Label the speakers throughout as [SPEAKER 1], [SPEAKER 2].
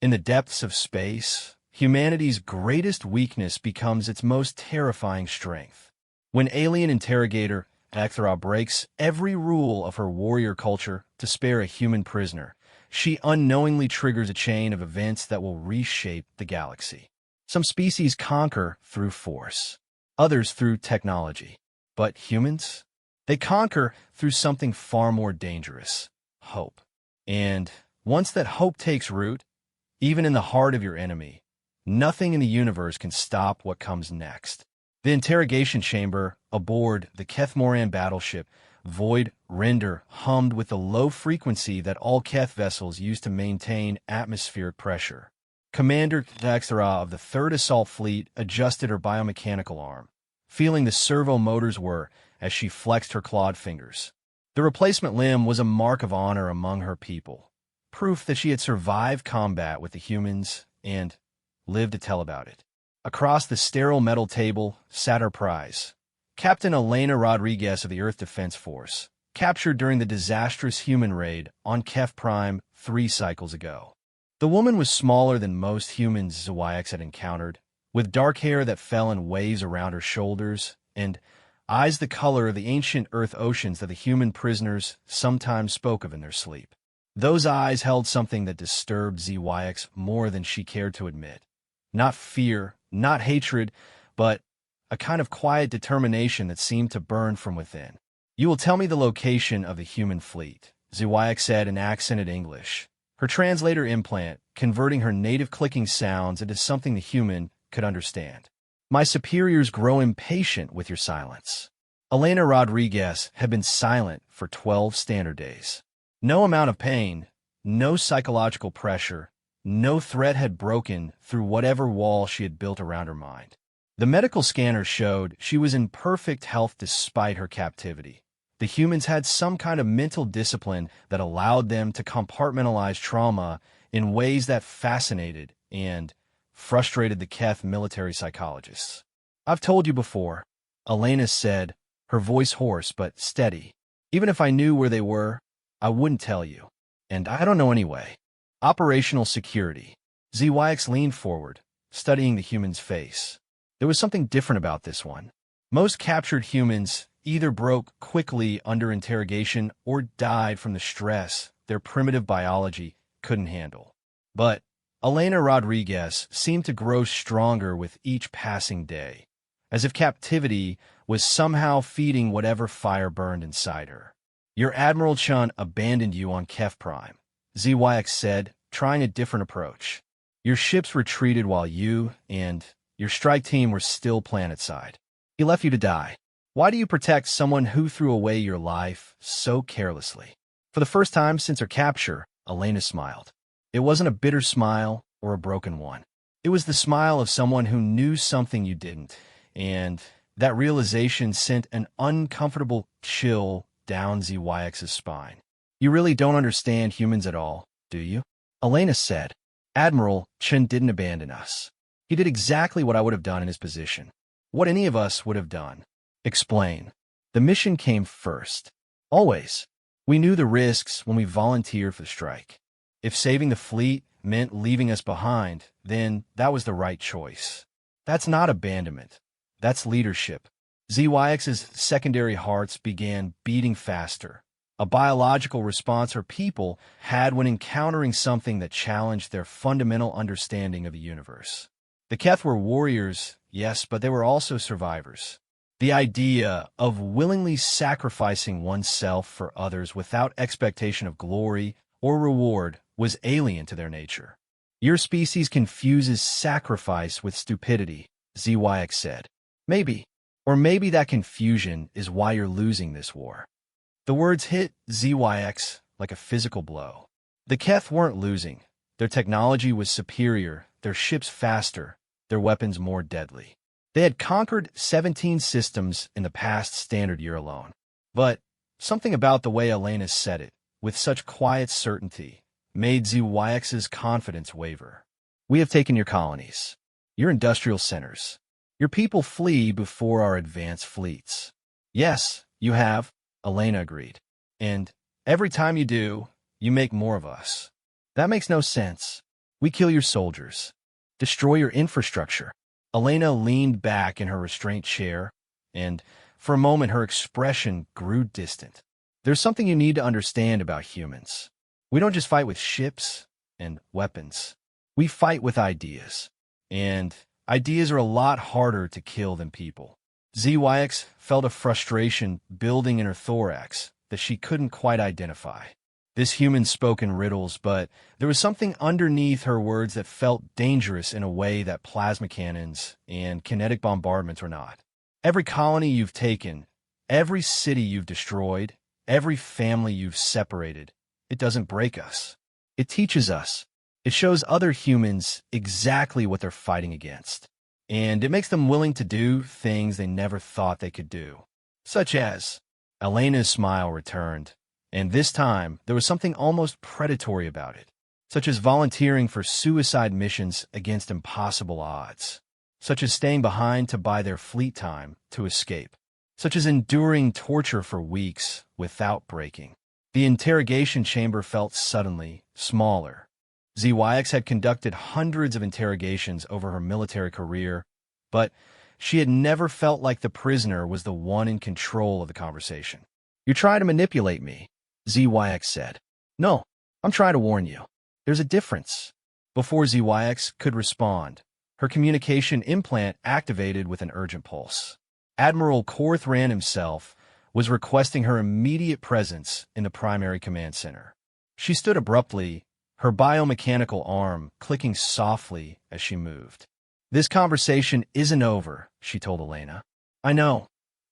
[SPEAKER 1] In the depths of space, humanity's greatest weakness becomes its most terrifying strength. When alien interrogator Acthra breaks every rule of her warrior culture to spare a human prisoner, she unknowingly triggers a chain of events that will reshape the galaxy. Some species conquer through force, others through technology. But humans? They conquer through something far more dangerous: hope. And once that hope takes root, even in the heart of your enemy, nothing in the universe can stop what comes next. The interrogation chamber aboard the Keth Moran battleship Void Render hummed with the low frequency that all Keth vessels use to maintain atmospheric pressure. Commander Daxthara of the 3rd Assault Fleet adjusted her biomechanical arm, feeling the servo motors whir as she flexed her clawed fingers. The replacement limb was a mark of honor among her people, proof that she had survived combat with the humans and lived to tell about it. Across the sterile metal table sat her prize, Captain Elena Rodriguez of the Earth Defense Force, captured during the disastrous human raid on Kef Prime 3 cycles ago. The woman was smaller than most humans Zwiax had encountered, with dark hair that fell in waves around her shoulders, and eyes the color of the ancient Earth oceans that the human prisoners sometimes spoke of in their sleep. Those eyes held something that disturbed Zwiax more than she cared to admit. Not fear, not hatred, but a kind of quiet determination that seemed to burn from within. "You will tell me the location of the human fleet," Zwiax said in accented English, her translator implant converting her native clicking sounds into something the human could understand. "My superiors grow impatient with your silence." Elena Rodriguez had been silent for 12 standard days. No amount of pain, no psychological pressure, no threat had broken through whatever wall she had built around her mind. The medical scanner showed she was in perfect health despite her captivity. The humans had some kind of mental discipline that allowed them to compartmentalize trauma in ways that fascinated and frustrated the Keth military psychologists. "I've told you before," Elena said, her voice hoarse but steady. "Even if I knew where they were, I wouldn't tell you. And I don't know anyway." Operational security. Zwiax leaned forward, studying the human's face. There was something different about this one. Most captured humans either broke quickly under interrogation or died from the stress their primitive biology couldn't handle. But Elena Rodriguez seemed to grow stronger with each passing day, as if captivity was somehow feeding whatever fire burned inside her. "Your Admiral Chun abandoned you on Kef Prime," Zwiax said, trying a different approach. "Your ships retreated while you and your strike team were still planetside. He left you to die. Why do you protect someone who threw away your life so carelessly?" For the first time since her capture, Elena smiled. It wasn't a bitter smile or a broken one. It was the smile of someone who knew something you didn't, and that realization sent an uncomfortable chill down Zwiax's spine. "You really don't understand humans at all, do you?" Elena said. "Admiral Chen didn't abandon us. He did exactly what I would have done in his position. What any of us would have done. Explain. The mission came first. Always. We knew the risks when we volunteered for the strike. If saving the fleet meant leaving us behind, then that was the right choice. That's not abandonment. That's leadership." Zwiax's secondary hearts began beating faster, a biological response her people had when encountering something that challenged their fundamental understanding of the universe. The Keth were warriors, yes, but they were also survivors. The idea of willingly sacrificing oneself for others without expectation of glory or reward was alien to their nature. "Your species confuses sacrifice with stupidity," Zwiax said. "Maybe. Or maybe that confusion is why you're losing this war." The words hit Zwiax like a physical blow. The Keth weren't losing. Their technology was superior, their ships faster, their weapons more deadly. They had conquered 17 systems in the past standard year alone. But something about the way Elena said it, with such quiet certainty, made Zwiax's confidence waver. "We have taken your colonies, your industrial centers. Your people flee before our advanced fleets." "Yes, you have," Elena agreed. "And every time you do, you make more of us." "That makes no sense." We kill your soldiers. Destroy your infrastructure. Elena leaned back in her restraint chair, and for a moment her expression grew distant. There's something you need to understand about humans. We don't just fight with ships and weapons. We fight with ideas. And ideas are a lot harder to kill than people. ZYX felt a frustration building in her thorax that she couldn't quite identify. This human spoke in riddles, but there was something underneath her words that felt dangerous in a way that plasma cannons and kinetic bombardments were not. Every colony you've taken, every city you've destroyed, every family you've separated, it doesn't break us. It teaches us. It shows other humans exactly what they're fighting against. And it makes them willing to do things they never thought they could do. Such as, Elena's smile returned, and this time there was something almost predatory about it. Such as volunteering for suicide missions against impossible odds. Such as staying behind to buy their fleet time to escape. Such as enduring torture for weeks without breaking. The interrogation chamber felt suddenly smaller. ZYX had conducted hundreds of interrogations over her military career, but she had never felt like the prisoner was the one in control of the conversation. "You try to manipulate me," ZYX said. "No, I'm trying to warn you. There's a difference." Before ZYX could respond, her communication implant activated with an urgent pulse. Admiral Korthran himself was requesting her immediate presence in the primary command center. She stood abruptly, her biomechanical arm clicking softly as she moved. "This conversation isn't over," she told Elena. "I know,"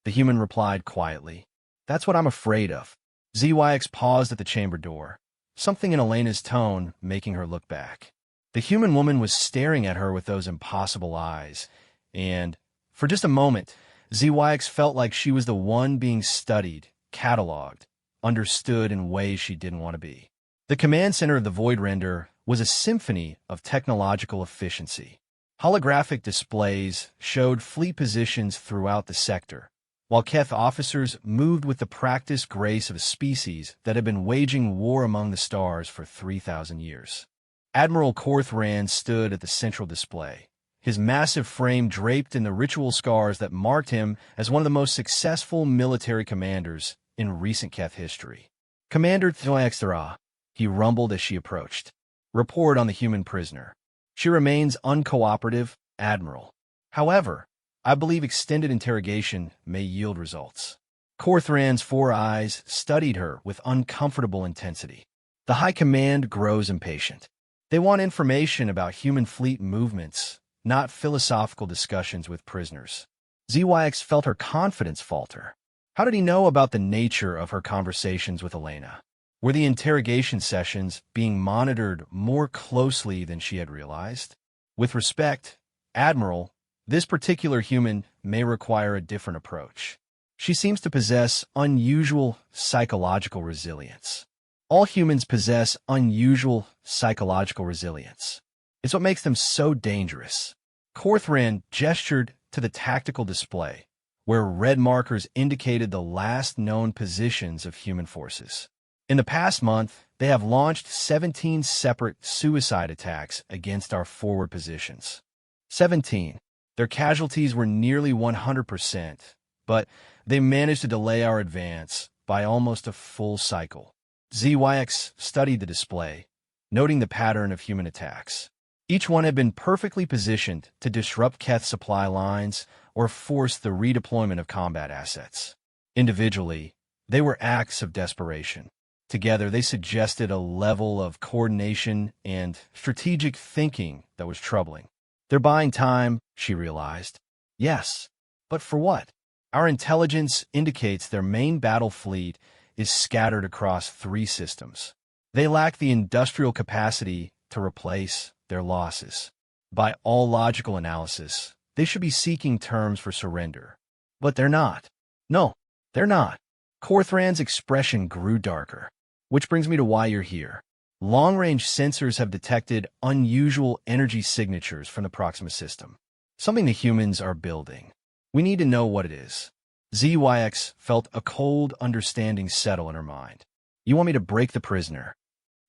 [SPEAKER 1] the human replied quietly. "That's what I'm afraid of." ZYX paused at the chamber door, something in Elena's tone making her look back. The human woman was staring at her with those impossible eyes, and, for just a moment, ZYX felt like she was the one being studied, cataloged, understood in ways she didn't want to be. The command center of the Void Render was a symphony of technological efficiency. Holographic displays showed fleet positions throughout the sector, while Keth officers moved with the practiced grace of a species that had been waging war among the stars for 3,000 years. Admiral Korthran stood at the central display, his massive frame draped in the ritual scars that marked him as one of the most successful military commanders in recent Keth history. "Commander Thraxthra," he rumbled as she approached. "Report on the human prisoner. She remains uncooperative, Admiral. However, I believe extended interrogation may yield results." Korthran's 4 eyes studied her with uncomfortable intensity. The High Command grows impatient. They want information about human fleet movements, not philosophical discussions with prisoners. ZYX felt her confidence falter. How did he know about the nature of her conversations with Elena? Were the interrogation sessions being monitored more closely than she had realized? With respect, Admiral, this particular human may require a different approach. She seems to possess unusual psychological resilience. All humans possess unusual psychological resilience. It's what makes them so dangerous. Korthran gestured to the tactical display, where red markers indicated the last known positions of human forces. In the past month, they have launched 17 separate suicide attacks against our forward positions. 17. Their casualties were nearly 100%, but they managed to delay our advance by almost a full cycle. ZYX studied the display, noting the pattern of human attacks. Each one had been perfectly positioned to disrupt Keth's supply lines or force the redeployment of combat assets. Individually, they were acts of desperation. Together, they suggested a level of coordination and strategic thinking that was troubling. They're buying time, she realized. Yes, but for what? Our intelligence indicates their main battle fleet is scattered across 3 systems. They lack the industrial capacity to replace their losses. By all logical analysis, they should be seeking terms for surrender. But they're not. No, they're not. Korthran's expression grew darker. Which brings me to why you're here. Long-range sensors have detected unusual energy signatures from the Proxima system. Something the humans are building. We need to know what it is. ZYX felt a cold understanding settle in her mind. You want me to break the prisoner.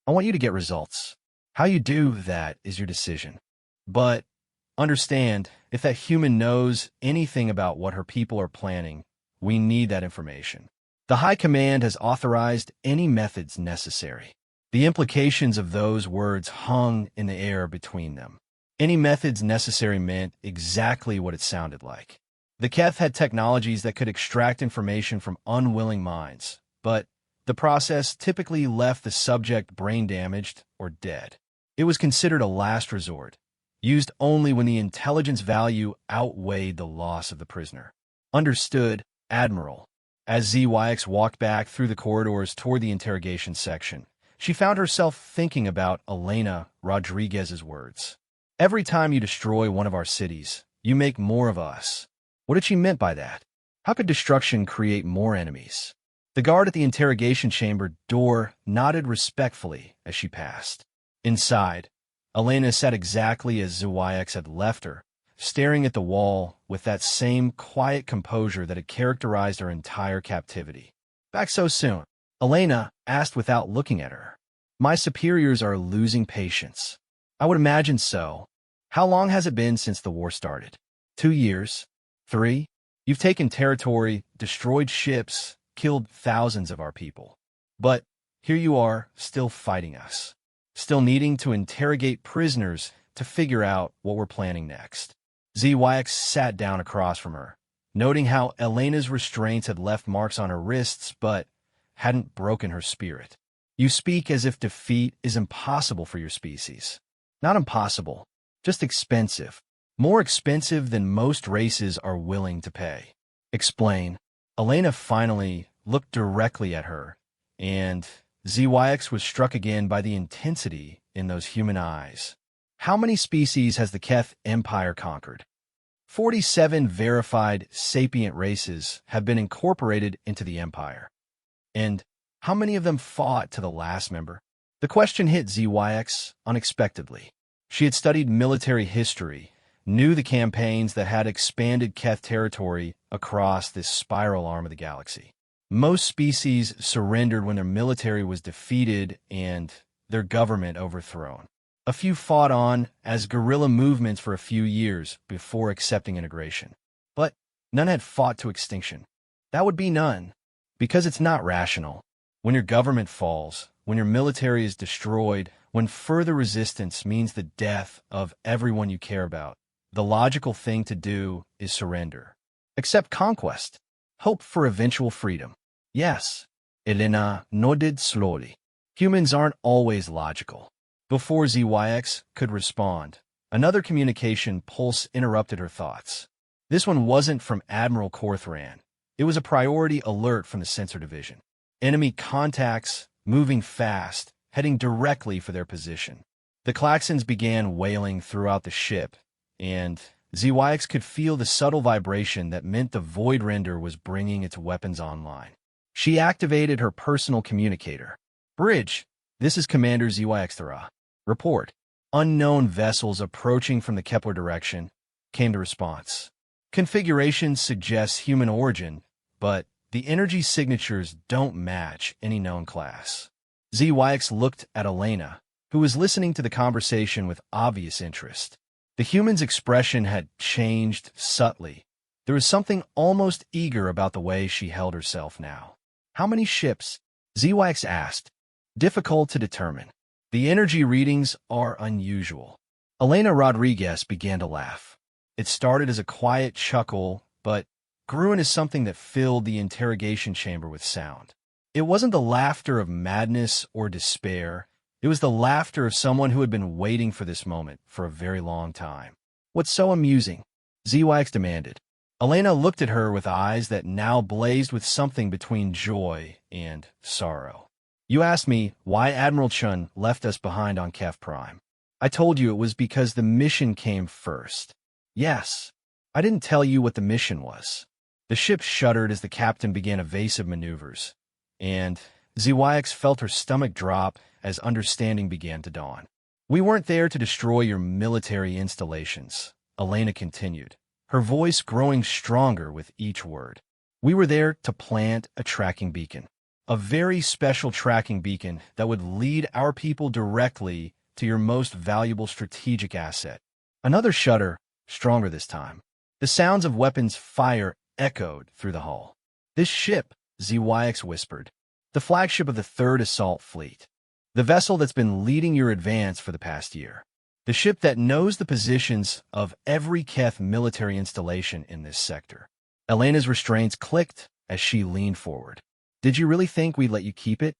[SPEAKER 1] I want you to get results. How you do that is your decision. But understand, if that human knows anything about what her people are planning, we need that information. The High Command has authorized any methods necessary. The implications of those words hung in the air between them. Any methods necessary meant exactly what it sounded like. The Keth had technologies that could extract information from unwilling minds, but the process typically left the subject brain damaged or dead. It was considered a last resort, used only when the intelligence value outweighed the loss of the prisoner. Understood, Admiral. As ZYX walked back through the corridors toward the interrogation section, she found herself thinking about Elena Rodriguez's words. Every time you destroy one of our cities, you make more of us. What had she meant by that? How could destruction create more enemies? The guard at the interrogation chamber door nodded respectfully as she passed. Inside, Elena sat exactly as ZYX had left her, staring at the wall with that same quiet composure that had characterized her entire captivity. Back so soon? Elena asked without looking at her. My superiors are losing patience. I would imagine so. How long has it been since the war started? 2 years? 3? You've taken territory, destroyed ships, killed thousands of our people. But here you are, still fighting us. Still needing to interrogate prisoners to figure out what we're planning next. ZYX sat down across from her, noting how Elena's restraints had left marks on her wrists but hadn't broken her spirit. You speak as if defeat is impossible for your species. Not impossible, just expensive. More expensive than most races are willing to pay. Explain. Elena finally looked directly at her, and ZYX was struck again by the intensity in those human eyes. How many species has the Keth Empire conquered? 47 verified sapient races have been incorporated into the Empire. And how many of them fought to the last member? The question hit ZYX unexpectedly. She had studied military history, knew the campaigns that had expanded Keth territory across this spiral arm of the galaxy. Most species surrendered when their military was defeated and their government overthrown. A few fought on as guerrilla movements for a few years before accepting integration. But none had fought to extinction. That would be none, because it's not rational. When your government falls, when your military is destroyed, when further resistance means the death of everyone you care about, the logical thing to do is surrender. Accept conquest. Hope for eventual freedom. Yes, Elena nodded slowly. Humans aren't always logical. Before ZYX could respond, another communication pulse interrupted her thoughts. This one wasn't from Admiral Corthran. It was a priority alert from the Sensor Division. Enemy contacts, moving fast, heading directly for their position. The klaxons began wailing throughout the ship, and ZYX could feel the subtle vibration that meant the Void Render was bringing its weapons online. She activated her personal communicator. Bridge, this is Commander ZYX-Thera. Report. Unknown vessels approaching from the Kepler direction, came the response. Configuration suggests human origin, but the energy signatures don't match any known class. ZYX looked at Elena, who was listening to the conversation with obvious interest. The human's expression had changed subtly. There was something almost eager about the way she held herself now. How many ships? ZYX asked. Difficult to determine. The energy readings are unusual. Elena Rodriguez began to laugh. It started as a quiet chuckle, but grew into something that filled the interrogation chamber with sound. It wasn't the laughter of madness or despair. It was the laughter of someone who had been waiting for this moment for a very long time. What's so amusing? ZYX demanded. Elena looked at her with eyes that now blazed with something between joy and sorrow. You asked me why Admiral Chun left us behind on Kef Prime. I told you it was because the mission came first. Yes, I didn't tell you what the mission was. The ship shuddered as the captain began evasive maneuvers, and ZYX felt her stomach drop as understanding began to dawn. We weren't there to destroy your military installations, Elena continued, her voice growing stronger with each word. We were there to plant a tracking beacon. A very special tracking beacon that would lead our people directly to your most valuable strategic asset. Another shudder, stronger this time. The sounds of weapons fire echoed through the hull. This ship, ZYX whispered. The flagship of the 3rd Assault Fleet. The vessel that's been leading your advance for the past year. The ship that knows the positions of every Keth military installation in this sector. Elena's restraints clicked as she leaned forward. Did you really think we'd let you keep it?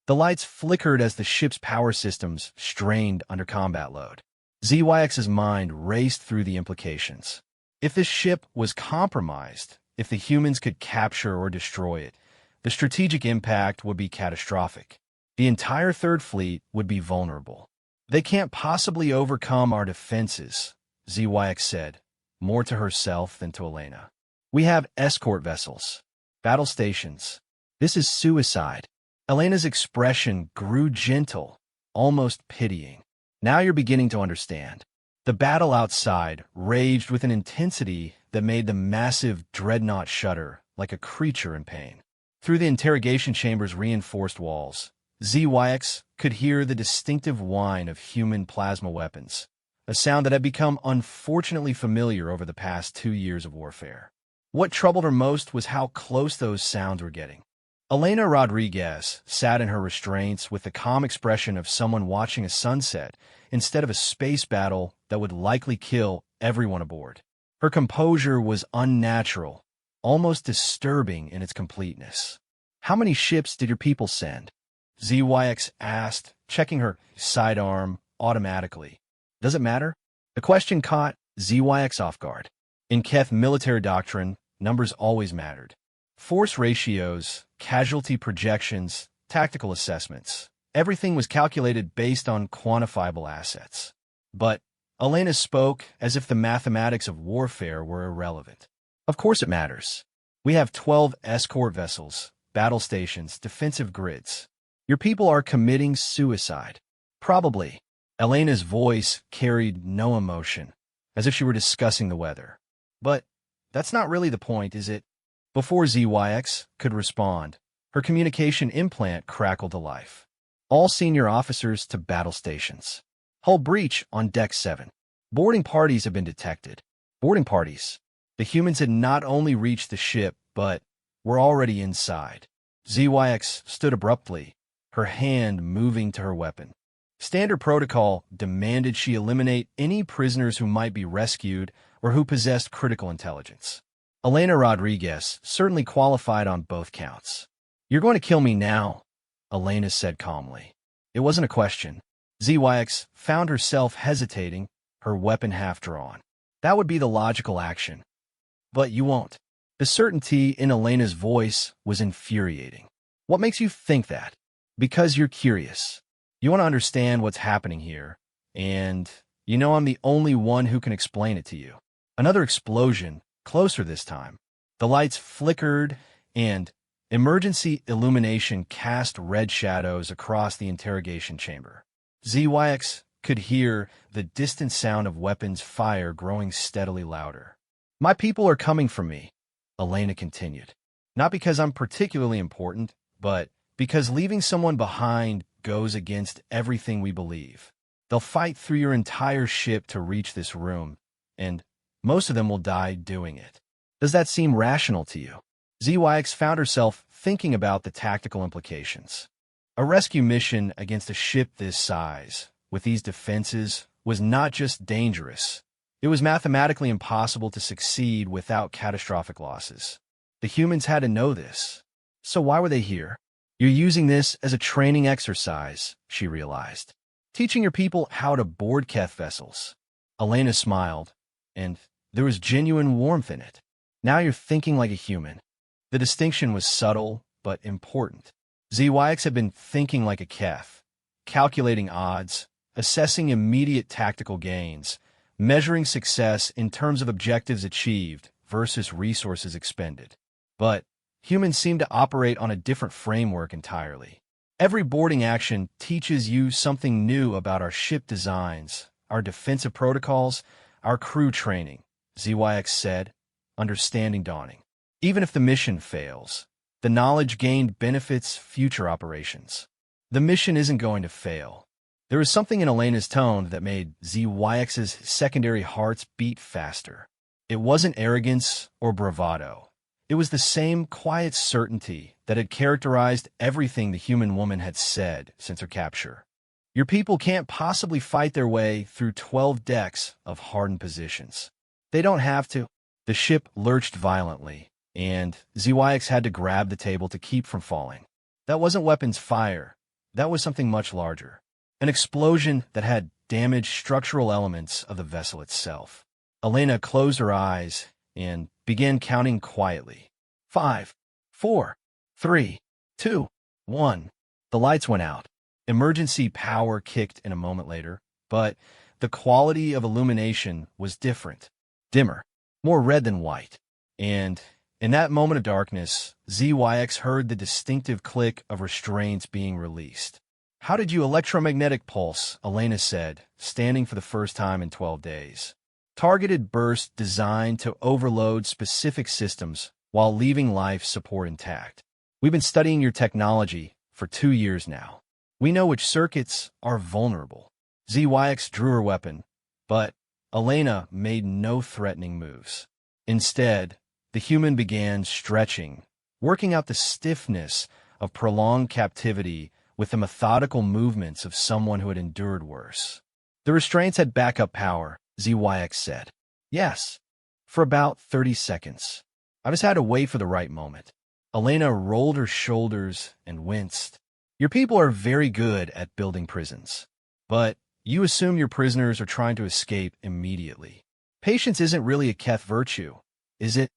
[SPEAKER 1] The lights flickered as the ship's power systems strained under combat load. ZYX's mind raced through the implications. If this ship was compromised, if the humans could capture or destroy it, the strategic impact would be catastrophic. The entire 3rd Fleet would be vulnerable. They can't possibly overcome our defenses, ZYX said, more to herself than to Elena. We have escort vessels, battle stations. This is suicide. Elena's expression grew gentle, almost pitying. Now you're beginning to understand. The battle outside raged with an intensity that made the massive dreadnought shudder like a creature in pain. Through the interrogation chamber's reinforced walls, ZYX could hear the distinctive whine of human plasma weapons, a sound that had become unfortunately familiar over the past 2 years of warfare. What troubled her most was how close those sounds were getting. Elena Rodriguez sat in her restraints with the calm expression of someone watching a sunset instead of a space battle that would likely kill everyone aboard. Her composure was unnatural, almost disturbing in its completeness. How many ships did your people send? ZYX asked, checking her sidearm automatically. Does it matter? The question caught ZYX off guard. In Keth military doctrine, numbers always mattered. Force ratios, casualty projections, tactical assessments. Everything was calculated based on quantifiable assets. But Elena spoke as if the mathematics of warfare were irrelevant. Of course it matters. We have 12 escort vessels, battle stations, defensive grids. Your people are committing suicide. Probably. Elena's voice carried no emotion, as if she were discussing the weather. But that's not really the point, is it? Before ZYX could respond, her communication implant crackled to life. All senior officers to battle stations. Hull breach on Deck 7. Boarding parties have been detected. Boarding parties. The humans had not only reached the ship, but were already inside. ZYX stood abruptly, her hand moving to her weapon. Standard protocol demanded she eliminate any prisoners who might be rescued or who possessed critical intelligence. Elena Rodriguez certainly qualified on both counts. You're going to kill me now, Elena said calmly. It wasn't a question. ZYX found herself hesitating, her weapon half drawn. That would be the logical action. But you won't. The certainty in Elena's voice was infuriating. What makes you think that? Because you're curious. You want to understand what's happening here, and you know I'm the only one who can explain it to you. Another explosion, closer this time. The lights flickered, and emergency illumination cast red shadows across the interrogation chamber. ZYX could hear the distant sound of weapons fire growing steadily louder. My people are coming for me, Elena continued. Not because I'm particularly important, but because leaving someone behind goes against everything we believe. They'll fight through your entire ship to reach this room, and most of them will die doing it. Does that seem rational to you? ZYX found herself thinking about the tactical implications. A rescue mission against a ship this size, with these defenses, was not just dangerous. It was mathematically impossible to succeed without catastrophic losses. The humans had to know this. So why were they here? You're using this as a training exercise, she realized. Teaching your people how to board Keth vessels. Elena smiled, and there was genuine warmth in it. Now you're thinking like a human. The distinction was subtle, but important. ZYX had been thinking like a Keth, calculating odds, assessing immediate tactical gains, measuring success in terms of objectives achieved versus resources expended. But humans seem to operate on a different framework entirely. Every boarding action teaches you something new about our ship designs, our defensive protocols, our crew training, ZYX said, understanding dawning. Even if the mission fails, the knowledge gained benefits future operations. The mission isn't going to fail. There was something in Elena's tone that made ZYX's secondary hearts beat faster. It wasn't arrogance or bravado. It was the same quiet certainty that had characterized everything the human woman had said since her capture. Your people can't possibly fight their way through 12 decks of hardened positions. They don't have to. The ship lurched violently, and ZYX had to grab the table to keep from falling. That wasn't weapons fire. That was something much larger. An explosion that had damaged structural elements of the vessel itself. Elena closed her eyes and began counting quietly. 5, 4, 3, 2, 1. The lights went out. Emergency power kicked in a moment later, but the quality of illumination was different. Dimmer, more red than white. And in that moment of darkness, ZYX heard the distinctive click of restraints being released. "How did you electromagnetic pulse?" Elena said, standing for the first time in 12 days. Targeted burst designed to overload specific systems while leaving life support intact. "We've been studying your technology for 2 years now. We know which circuits are vulnerable." ZYX drew her weapon, but Elena made no threatening moves. Instead, the human began stretching, working out the stiffness of prolonged captivity with the methodical movements of someone who had endured worse. "The restraints had backup power," ZYX said. "Yes, for about 30 seconds. I just had to wait for the right moment." Elena rolled her shoulders and winced. "Your people are very good at building prisons, but you assume your prisoners are trying to escape immediately. Patience isn't really a Keth virtue, is it?"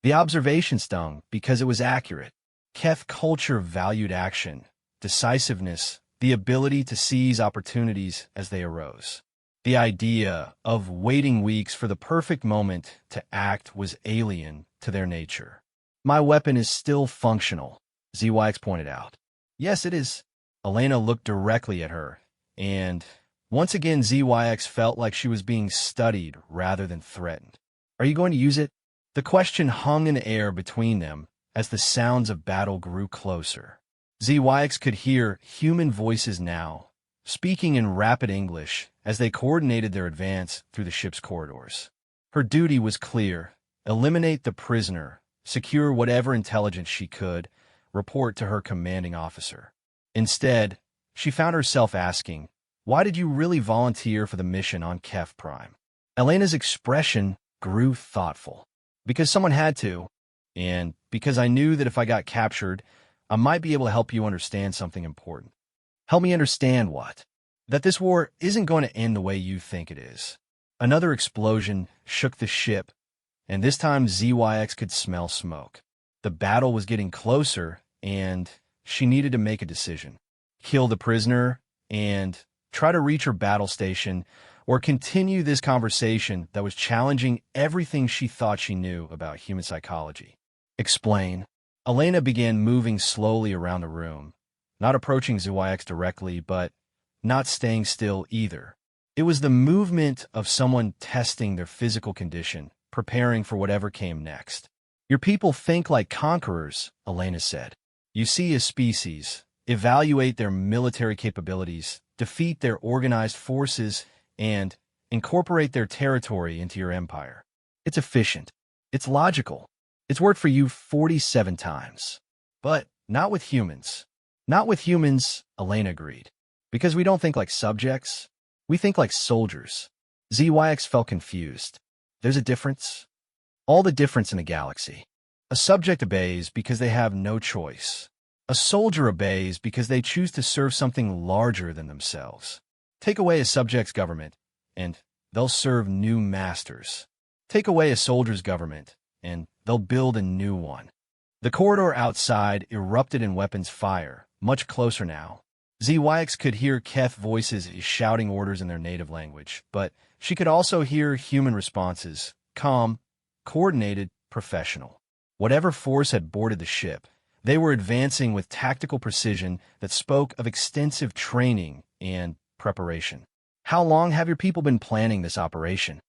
[SPEAKER 1] The observation stung because it was accurate. Keth culture valued action, decisiveness, the ability to seize opportunities as they arose. The idea of waiting weeks for the perfect moment to act was alien to their nature. "My weapon is still functional," ZYX pointed out. "Yes, it is." Elena looked directly at her, and once again ZYX felt like she was being studied rather than threatened. "Are you going to use it?" The question hung in the air between them as the sounds of battle grew closer. ZYX could hear human voices now, speaking in rapid English as they coordinated their advance through the ship's corridors. Her duty was clear: eliminate the prisoner, secure whatever intelligence she could, report to her commanding officer. Instead, she found herself asking, "Why did you really volunteer for the mission on Kef Prime?" Elena's expression grew thoughtful. "Because someone had to, and because I knew that if I got captured, I might be able to help you understand something important." "Help me understand what?" "That this war isn't going to end the way you think it is." Another explosion shook the ship, and this time ZYX could smell smoke. The battle was getting closer, and she needed to make a decision. Kill the prisoner and try to reach her battle station, or continue this conversation that was challenging everything she thought she knew about human psychology. "Explain." Elena began moving slowly around the room, not approaching ZYX directly, but not staying still either. It was the movement of someone testing their physical condition, preparing for whatever came next. "Your people think like conquerors," Elena said. "You see a species, evaluate their military capabilities, defeat their organized forces, and incorporate their territory into your empire. It's efficient. It's logical. It's worked for you 47 times. But not with humans." "Not with humans," Elena agreed. "Because we don't think like subjects. We think like soldiers." ZYX felt confused. "There's a difference?" "All the difference in the galaxy. A subject obeys because they have no choice. A soldier obeys because they choose to serve something larger than themselves. Take away a subject's government, and they'll serve new masters. Take away a soldier's government, and they'll build a new one." The corridor outside erupted in weapons fire, much closer now. ZYX could hear Keth voices shouting orders in their native language, but she could also hear human responses, calm, coordinated, professional. Whatever force had boarded the ship, they were advancing with tactical precision that spoke of extensive training and preparation. "How long have your people been planning this operation?"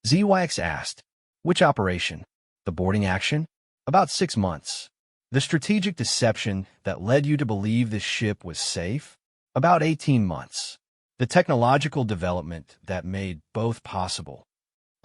[SPEAKER 1] ZYX asked. "Which operation?" "The boarding action?" "About 6 months." "The strategic deception that led you to believe this ship was safe?" "About 18 months." the technological development that made both possible.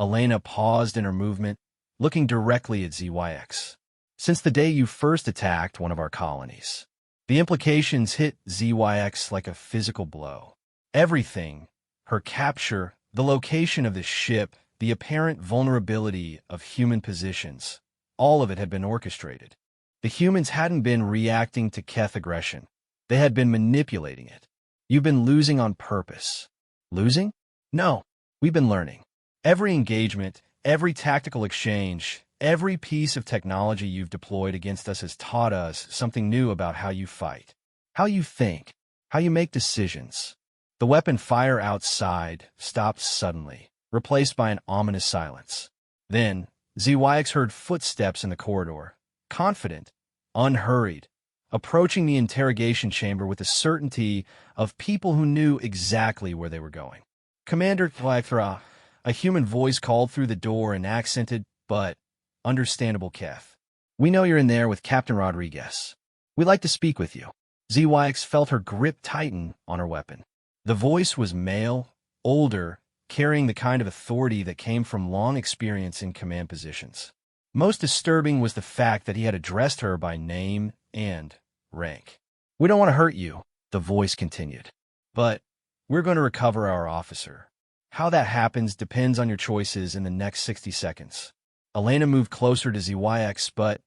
[SPEAKER 1] Elena paused in her movement, looking directly at ZYX. Since the day you first attacked one of our colonies, the implications hit ZYX like a physical blow. Everything, her capture, the location of the ship, the apparent vulnerability of human positions, all of it had been orchestrated. The humans hadn't been reacting to Keth aggression. They had been manipulating it. You've been losing on purpose. Losing? No, we've been learning. Every engagement, every tactical exchange, every piece of technology you've deployed against us has taught us something new about how you fight, how you think, how you make decisions. The weapon fire outside stopped suddenly, replaced by an ominous silence. Then, ZYX heard footsteps in the corridor, confident, unhurried, approaching the interrogation chamber with the certainty of people who knew exactly where they were going. Commander Thlythra, a human voice called through the door in accented but understandable Keth. We know you're in there with Captain Rodriguez. We'd like to speak with you. ZYX felt her grip tighten on her weapon. The voice was male, older, carrying the kind of authority that came from long experience in command positions. Most disturbing was the fact that he had addressed her by name and rank. We don't want to hurt you, the voice continued, but we're going to recover our officer. How that happens depends on your choices in the next 60 seconds. Elena moved closer to ZYX, but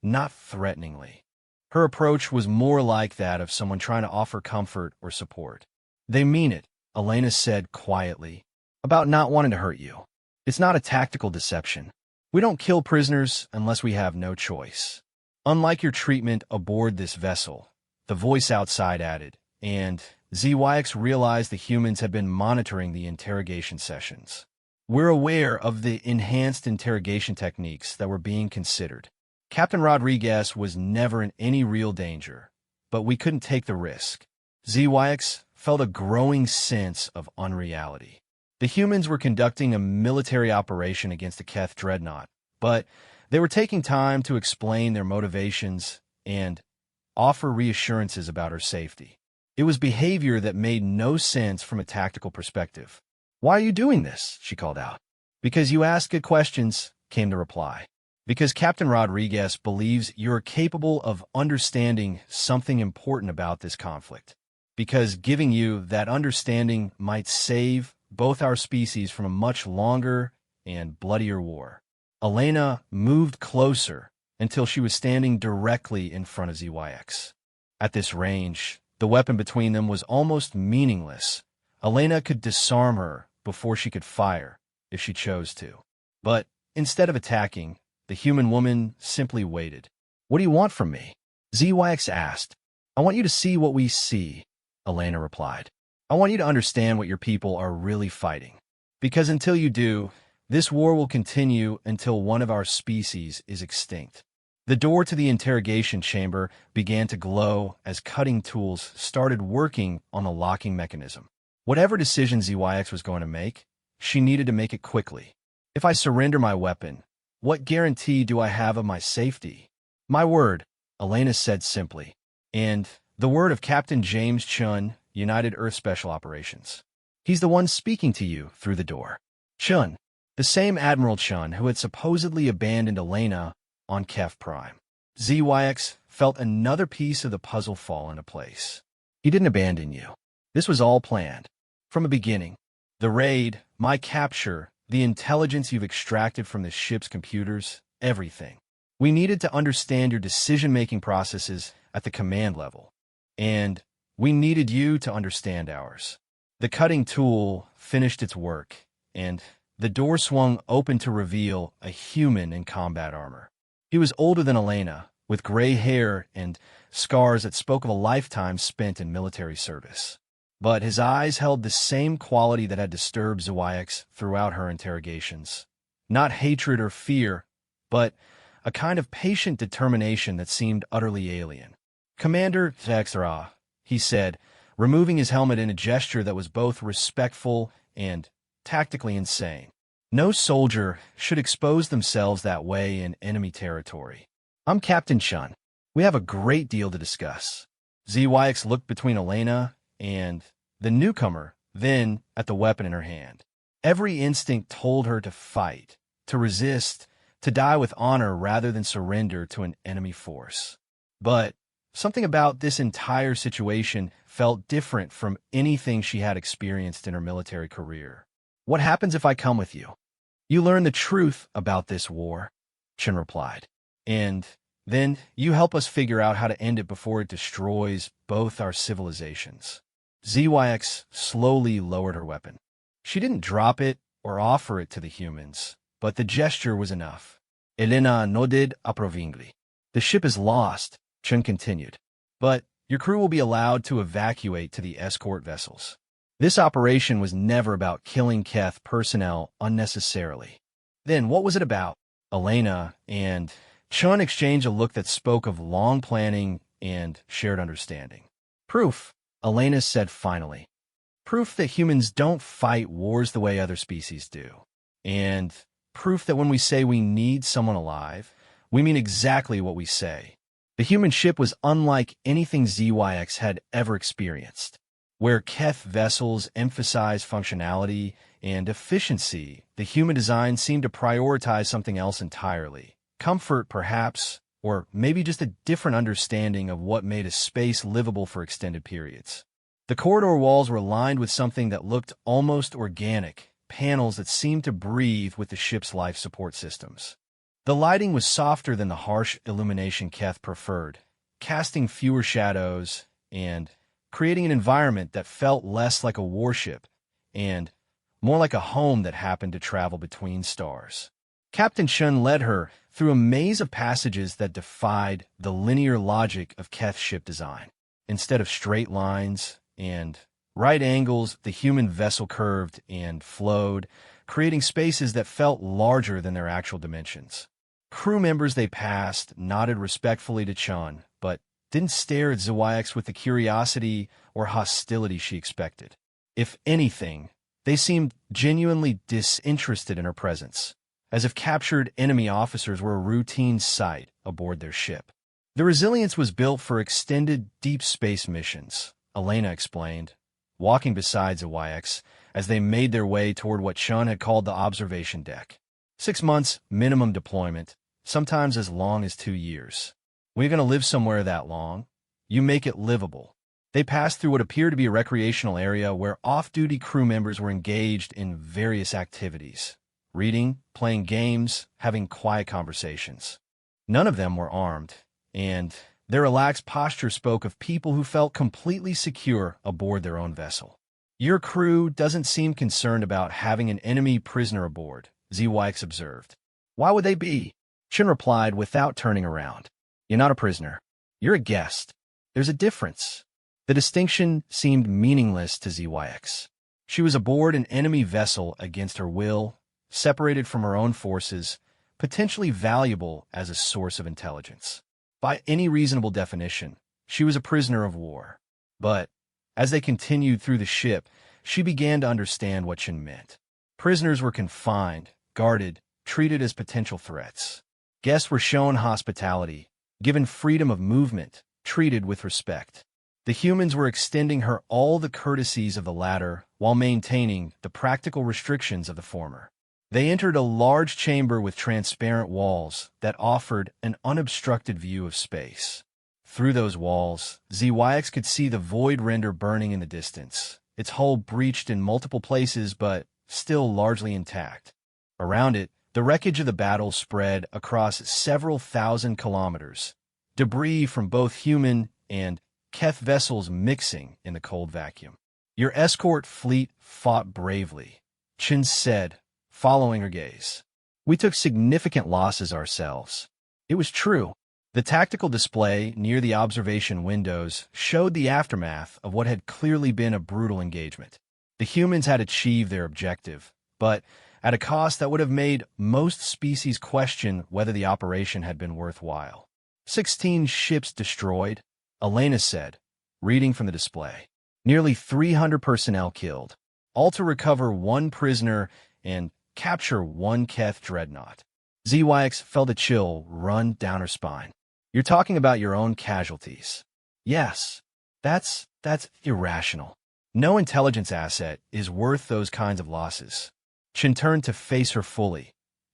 [SPEAKER 1] not threateningly. Her approach was more like that of someone trying to offer comfort or support. They mean it, Elena said quietly, about not wanting to hurt you. It's not a tactical deception. We don't kill prisoners unless we have no choice. Unlike your treatment aboard this vessel, the voice outside added, and ZYX realized the humans had been monitoring the interrogation sessions. We're aware of the enhanced interrogation techniques that were being considered. Captain Rodriguez was never in any real danger, but we couldn't take the risk. ZYX felt a growing sense of unreality. The humans were conducting a military operation against the Keth dreadnought, but they were taking time to explain their motivations and offer reassurances about her safety. It was behavior that made no sense from a tactical perspective. Why are you doing this? She called out. Because you ask good questions, came the reply. Because Captain Rodriguez believes you're capable of understanding something important about this conflict. Because giving you that understanding might save both our species from a much longer and bloodier war. Elena moved closer until she was standing directly in front of ZYX. At this range, the weapon between them was almost meaningless. Elena could disarm her before she could fire, if she chose to. But instead of attacking, the human woman simply waited. What do you want from me? ZYX asked. I want you to see what we see, Elena replied. I want you to understand what your people are really fighting. Because until you do, this war will continue until one of our species is extinct. The door to the interrogation chamber began to glow as cutting tools started working on the locking mechanism. Whatever decision ZYX was going to make, she needed to make it quickly. If I surrender my weapon, what guarantee do I have of my safety? My word, Elena said simply, and the word of Captain James Chun, United Earth Special Operations. He's the one speaking to you through the door. Chun, the same Admiral Chun who had supposedly abandoned Elena on Kef Prime. ZYX felt another piece of the puzzle fall into place. He didn't abandon you. This was all planned. From the beginning. The raid, my capture, the intelligence you've extracted from the ship's computers, everything. We needed to understand your decision-making processes at the command level. And we needed you to understand ours. The cutting tool finished its work, and the door swung open to reveal a human in combat armor. He was older than Elena, with gray hair and scars that spoke of a lifetime spent in military service. But his eyes held the same quality that had disturbed ZYX throughout her interrogations. Not hatred or fear, but a kind of patient determination that seemed utterly alien. Commander Thexra, he said, removing his helmet in a gesture that was both respectful and tactically insane. No soldier should expose themselves that way in enemy territory. I'm Captain Chun. We have a great deal to discuss. ZYX looked between Elena and the newcomer, then at the weapon in her hand. Every instinct told her to fight, to resist, to die with honor rather than surrender to an enemy force. But something about this entire situation felt different from anything she had experienced in her military career. "What happens if I come with you?" "You learn the truth about this war," Chen replied. "And then you help us figure out how to end it before it destroys both our civilizations." ZYX slowly lowered her weapon. She didn't drop it or offer it to the humans, but the gesture was enough. Elena nodded approvingly. "The ship is lost," Chen continued, "but your crew will be allowed to evacuate to the escort vessels." This operation was never about killing Keth personnel unnecessarily. Then what was it about? Elena and Chen exchanged a look that spoke of long planning and shared understanding. "Proof," Elena said finally. "Proof that humans don't fight wars the way other species do. And proof that when we say we need someone alive, we mean exactly what we say." The human ship was unlike anything ZYX had ever experienced. Where Keth vessels emphasize functionality and efficiency, the human design seemed to prioritize something else entirely. Comfort, perhaps, or maybe just a different understanding of what made a space livable for extended periods. The corridor walls were lined with something that looked almost organic, panels that seemed to breathe with the ship's life support systems. The lighting was softer than the harsh illumination Keth preferred, casting fewer shadows and creating an environment that felt less like a warship and more like a home that happened to travel between stars. Captain Chen led her through a maze of passages that defied the linear logic of Keth's ship design. Instead of straight lines and right angles, the human vessel curved and flowed, creating spaces that felt larger than their actual dimensions. Crew members they passed nodded respectfully to Chen, but didn't stare at ZYX with the curiosity or hostility she expected. If anything, they seemed genuinely disinterested in her presence, as if captured enemy officers were a routine sight aboard their ship. The Resilience was built for extended deep space missions, Elena explained, walking beside ZYX as they made their way toward what Chen had called the observation deck. 6 months minimum deployment, sometimes as long as 2 years. We're going to live somewhere that long. You make it livable. They passed through what appeared to be a recreational area where off-duty crew members were engaged in various activities, reading, playing games, having quiet conversations. None of them were armed, and their relaxed posture spoke of people who felt completely secure aboard their own vessel. "Your crew doesn't seem concerned about having an enemy prisoner aboard," ZYX observed. "Why would they be?" Chen replied without turning around. "You're not a prisoner. You're a guest. There's a difference." The distinction seemed meaningless to ZYX. She was aboard an enemy vessel against her will, separated from her own forces, potentially valuable as a source of intelligence. By any reasonable definition, she was a prisoner of war. But as they continued through the ship, she began to understand what Chen meant. Prisoners were confined, guarded, treated as potential threats. Guests were shown hospitality, given freedom of movement, treated with respect. The humans were extending her all the courtesies of the latter while maintaining the practical restrictions of the former. They entered a large chamber with transparent walls that offered an unobstructed view of space. Through those walls, ZYX could see the void render burning in the distance, its hull breached in multiple places but still largely intact. Around it, the wreckage of the battle spread across several thousand kilometers, debris from both human and Keth vessels mixing in the cold vacuum. "Your escort fleet fought bravely," Chen said, following her gaze. "We took significant losses ourselves." It was true. The tactical display near the observation windows showed the aftermath of what had clearly been a brutal engagement. The humans had achieved their objective, but at a cost that would have made most species question whether the operation had been worthwhile. 16 ships destroyed, Elena said, reading from the display. Nearly 300 personnel killed, all to recover 1 prisoner and capture 1 Keth dreadnought. ZYX felt a chill run down her spine. "You're talking about your own casualties." "Yes, that's irrational." No intelligence asset is worth those kinds of losses. Chen turned to face her fully,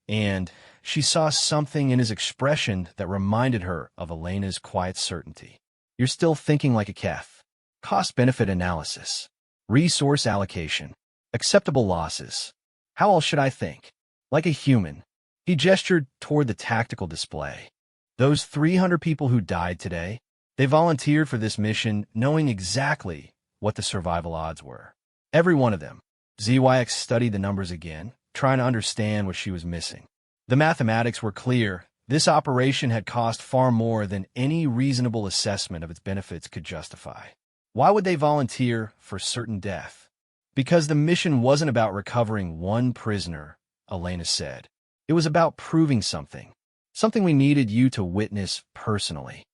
[SPEAKER 1] and she saw something in his expression that reminded her of Elena's quiet certainty. You're still thinking like a Keth. Cost-benefit analysis. Resource allocation. Acceptable losses. How else should I think? Like a human. He gestured toward the tactical display. Those 300 people who died today, they volunteered for this mission knowing exactly what the survival odds were. Every one of them. ZYX studied the numbers again, trying to understand what she was missing. The mathematics were clear. This operation had cost far more than any reasonable assessment of its benefits could justify. Why would they volunteer for certain death? Because the mission wasn't about recovering one prisoner, Elena said. It was about proving something. Something we needed you to witness personally.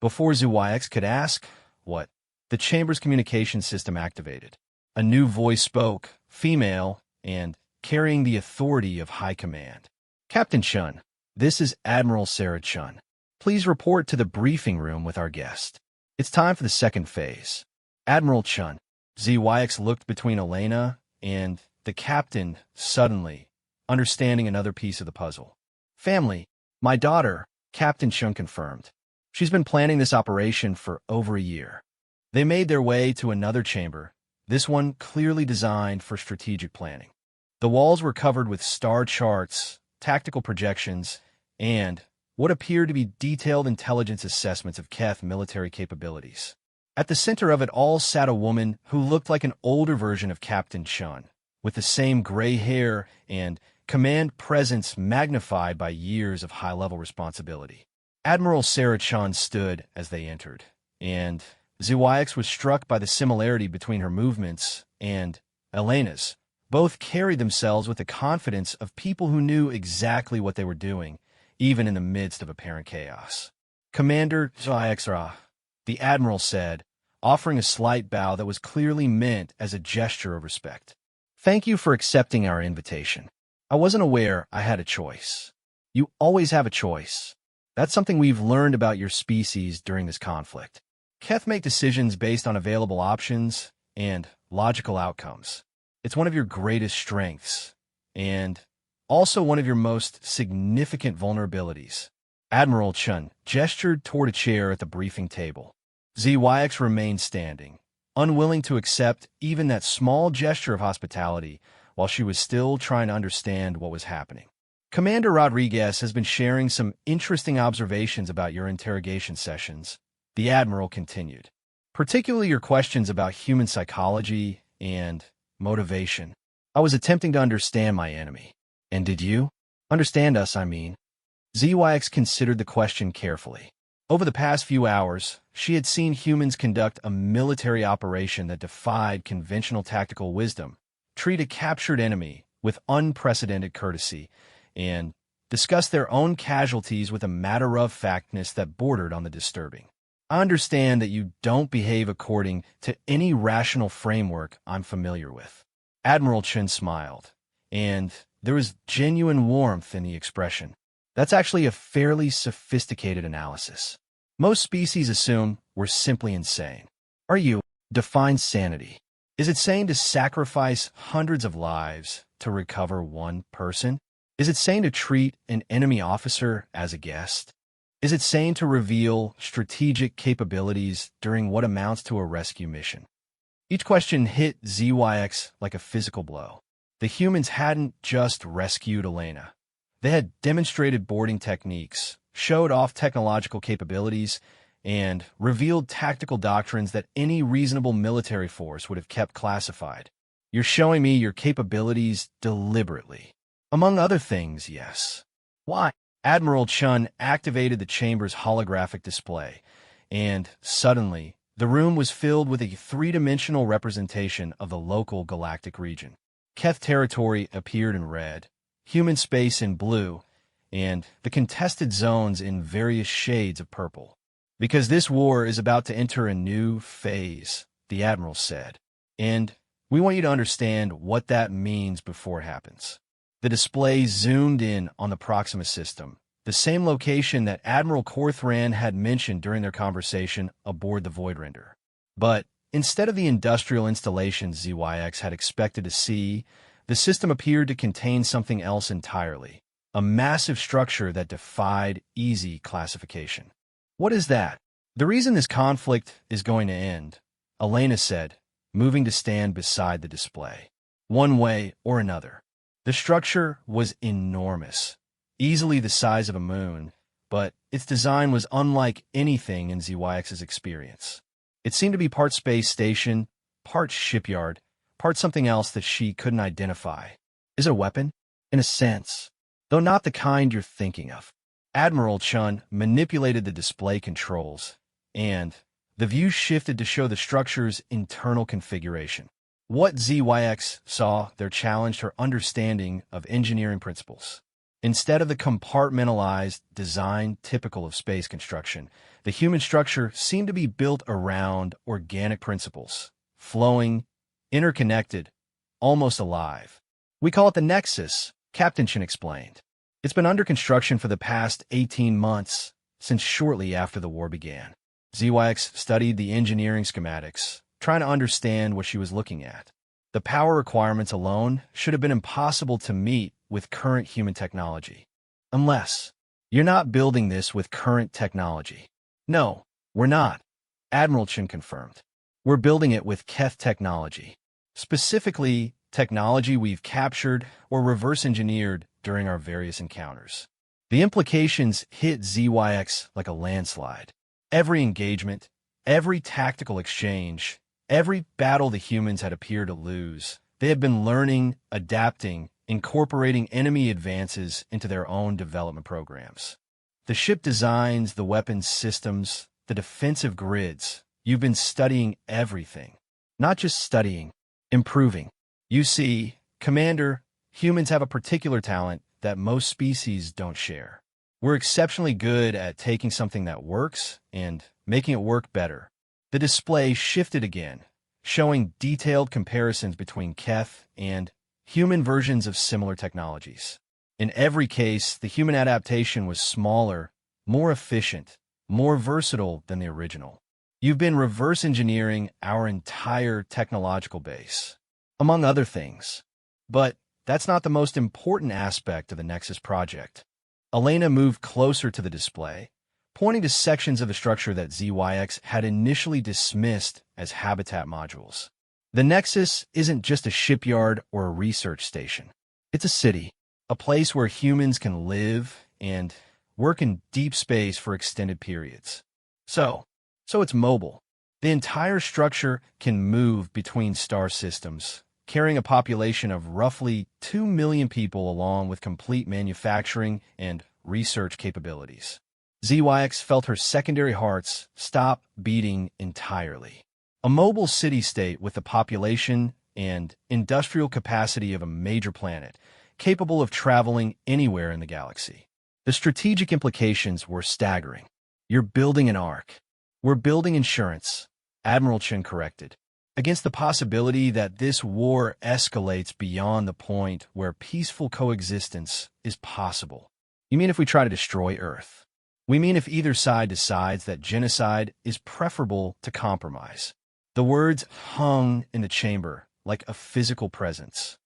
[SPEAKER 1] Before ZYX could ask, what? The chamber's communication system activated. A new voice spoke, female, and carrying the authority of high command. Captain Chun, this is Admiral Sarah Chun. Please report to the briefing room with our guest. It's time for the second phase. Admiral Chun. ZYX looked between Elena and the captain suddenly, understanding another piece of the puzzle. Family, my daughter, Captain Chun confirmed. She's been planning this operation for over a year. They made their way to another chamber, this one clearly designed for strategic planning. The walls were covered with star charts, tactical projections, and what appeared to be detailed intelligence assessments of Keth military capabilities. At the center of it all sat a woman who looked like an older version of Captain Chun, with the same gray hair and command presence magnified by years of high-level responsibility. Admiral Sarah Chun stood as they entered, and ZYX was struck by the similarity between her movements and Elena's. Both carried themselves with the confidence of people who knew exactly what they were doing, even in the midst of apparent chaos. Commander ZYX, the Admiral said, offering a slight bow that was clearly meant as a gesture of respect. Thank you for accepting our invitation. I wasn't aware I had a choice. You always have a choice. That's something we've learned about your species during this conflict. Keth make decisions based on available options and logical outcomes. It's one of your greatest strengths, and also one of your most significant vulnerabilities. Admiral Chun gestured toward a chair at the briefing table. ZYX remained standing, unwilling to accept even that small gesture of hospitality while she was still trying to understand what was happening. Commander Rodriguez has been sharing some interesting observations about your interrogation sessions, the Admiral continued, particularly your questions about human psychology and motivation. I was attempting to understand my enemy. And did you? Understand us, I mean. ZYX considered the question carefully. Over the past few hours, she had seen humans conduct a military operation that defied conventional tactical wisdom, treat a captured enemy with unprecedented courtesy, and discuss their own casualties with a matter-of-factness that bordered on the disturbing. I understand that you don't behave according to any rational framework I'm familiar with. Admiral Chen smiled, and there was genuine warmth in the expression. That's actually a fairly sophisticated analysis. Most species assume we're simply insane. Are you? Define sanity. Is it sane to sacrifice hundreds of lives to recover one person? Is it sane to treat an enemy officer as a guest? Is it sane to reveal strategic capabilities during what amounts to a rescue mission? Each question hit ZYX like a physical blow. The humans hadn't just rescued Elena. They had demonstrated boarding techniques, showed off technological capabilities, and revealed tactical doctrines that any reasonable military force would have kept classified. You're showing me your capabilities deliberately. Among other things, yes. Why? Admiral Chun activated the chamber's holographic display, and suddenly, the room was filled with a three-dimensional representation of the local galactic region. Keth territory appeared in red, human space in blue, and the contested zones in various shades of purple. Because this war is about to enter a new phase, the Admiral said, and we want you to understand what that means before it happens. The display zoomed in on the Proxima system, the same location that Admiral Korthran had mentioned during their conversation aboard the Voidrender. But Instead of the industrial installation ZYX had expected to see, the system appeared to contain something else entirely, a massive structure that defied easy classification. What is that? The reason this conflict is going to end, Elena said, moving to stand beside the display. One way or another. The structure was enormous, easily the size of a moon, but its design was unlike anything in ZYX's experience. It seemed to be part space station, part shipyard, part something else that she couldn't identify. Is it a weapon? In a sense, though not the kind you're thinking of. Admiral Chun manipulated the display controls, and the view shifted to show the structure's internal configuration. What ZYX saw there challenged her understanding of engineering principles. Instead of the compartmentalized design typical of space construction, the human structure seemed to be built around organic principles, flowing, interconnected, almost alive. We call it the Nexus, Captain Chen explained. It's been under construction for the past 18 months, since shortly after the war began. ZYX studied the engineering schematics, trying to understand what she was looking at. The power requirements alone should have been impossible to meet with current human technology. Unless you're not building this with current technology. No, we're not, Admiral Chen confirmed. We're building it with Keth technology. Specifically, technology we've captured or reverse engineered during our various encounters. The implications hit ZYX like a landslide. Every engagement, every tactical exchange, every battle the humans had appeared to lose, they had been learning, adapting, incorporating enemy advances into their own development programs. The ship designs, the weapons systems, the defensive grids. You've been studying everything. Not just studying, improving. You see, Commander, humans have a particular talent that most species don't share. We're exceptionally good at taking something that works and making it work better. The display shifted again, showing detailed comparisons between Keth and human versions of similar technologies. In every case, the human adaptation was smaller, more efficient, more versatile than the original. You've been reverse engineering our entire technological base, among other things. But that's not the most important aspect of the Nexus project. Elena moved closer to the display, pointing to sections of the structure that ZYX had initially dismissed as habitat modules. The Nexus isn't just a shipyard or a research station. It's a city, a place where humans can live and work in deep space for extended periods. So it's mobile. The entire structure can move between star systems, carrying a population of roughly 2 million people along with complete manufacturing and research capabilities. ZYX felt her secondary hearts stop beating entirely. A mobile city-state with the population and industrial capacity of a major planet, capable of traveling anywhere in the galaxy. The strategic implications were staggering. You're building an Ark. We're building insurance, Admiral Chen corrected, against the possibility that this war escalates beyond the point where peaceful coexistence is possible. You mean if we try to destroy Earth? We mean if either side decides that genocide is preferable to compromise. The words hung in the chamber like a physical presence.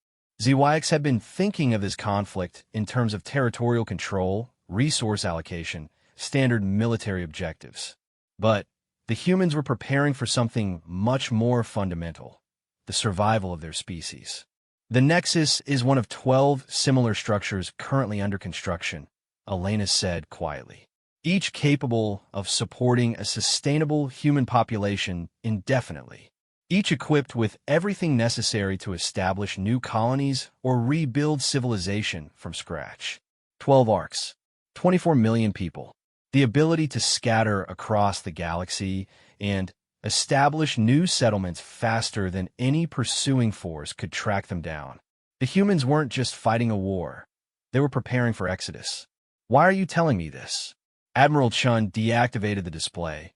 [SPEAKER 1] ZYX had been thinking of this conflict in terms of territorial control, resource allocation, standard military objectives. But the humans were preparing for something much more fundamental, the survival of their species. The Nexus is one of 12 similar structures currently under construction, Elena said quietly, each capable of supporting a sustainable human population indefinitely, each equipped with everything necessary to establish new colonies or rebuild civilization from scratch. 12 Arcs, 24 million people. The ability to scatter across the galaxy and establish new settlements faster than any pursuing force could track them down. The humans weren't just fighting a war. They were preparing for exodus. Why are you telling me this? Admiral Chun deactivated the display,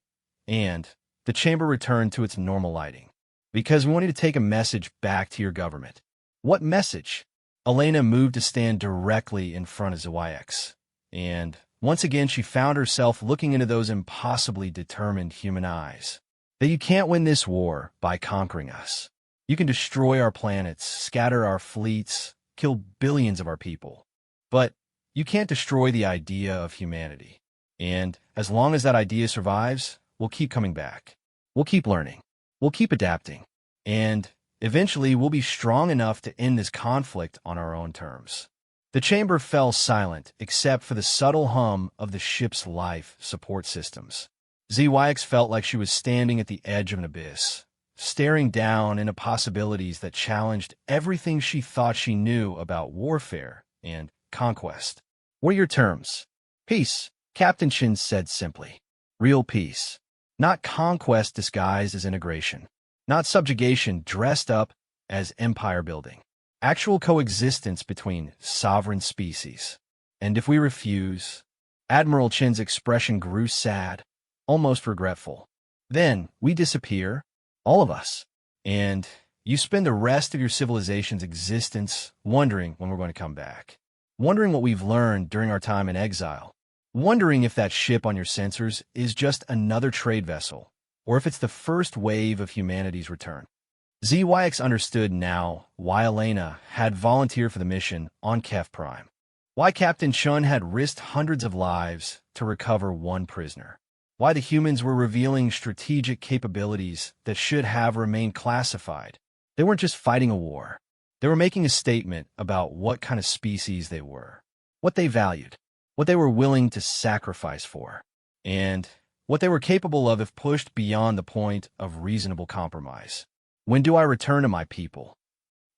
[SPEAKER 1] and the chamber returned to its normal lighting. Because we wanted to take a message back to your government. What message? Elena moved to stand directly in front of ZYX, and once again she found herself looking into those impossibly determined human eyes. That you can't win this war by conquering us. You can destroy our planets, scatter our fleets, kill billions of our people. But you can't destroy the idea of humanity. And as long as that idea survives, we'll keep coming back. We'll keep learning. We'll keep adapting. And eventually, we'll be strong enough to end this conflict on our own terms. The chamber fell silent, except for the subtle hum of the ship's life support systems. ZYX felt like she was standing at the edge of an abyss, staring down into possibilities that challenged everything she thought she knew about warfare and conquest. What are your terms? Peace, Captain Shin said simply. Real peace. Not conquest disguised as integration. Not subjugation dressed up as empire building. Actual coexistence between sovereign species. And if we refuse, Admiral Chin's expression grew sad, almost regretful. Then we disappear, all of us. And you spend the rest of your civilization's existence wondering when we're going to come back. Wondering what we've learned during our time in exile. Wondering if that ship on your sensors is just another trade vessel, or if it's the first wave of humanity's return. ZYX understood now why Elena had volunteered for the mission on Kef Prime. Why Captain Chun had risked hundreds of lives to recover one prisoner. Why the humans were revealing strategic capabilities that should have remained classified. They weren't just fighting a war. They were making a statement about what kind of species they were, what they valued, what they were willing to sacrifice for, and what they were capable of if pushed beyond the point of reasonable compromise. When do I return to my people?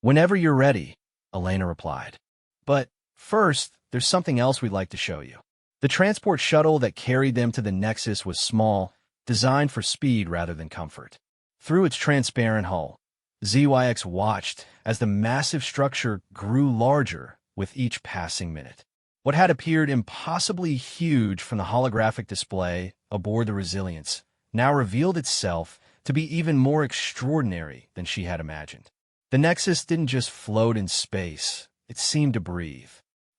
[SPEAKER 1] Whenever you're ready, Elena replied. But first, there's something else we'd like to show you. The transport shuttle that carried them to the Nexus was small, designed for speed rather than comfort. Through its transparent hull, ZYX watched as the massive structure grew larger with each passing minute. What had appeared impossibly huge from the holographic display aboard the Resilience now revealed itself to be even more extraordinary than she had imagined. The Nexus didn't just float in space, it seemed to breathe.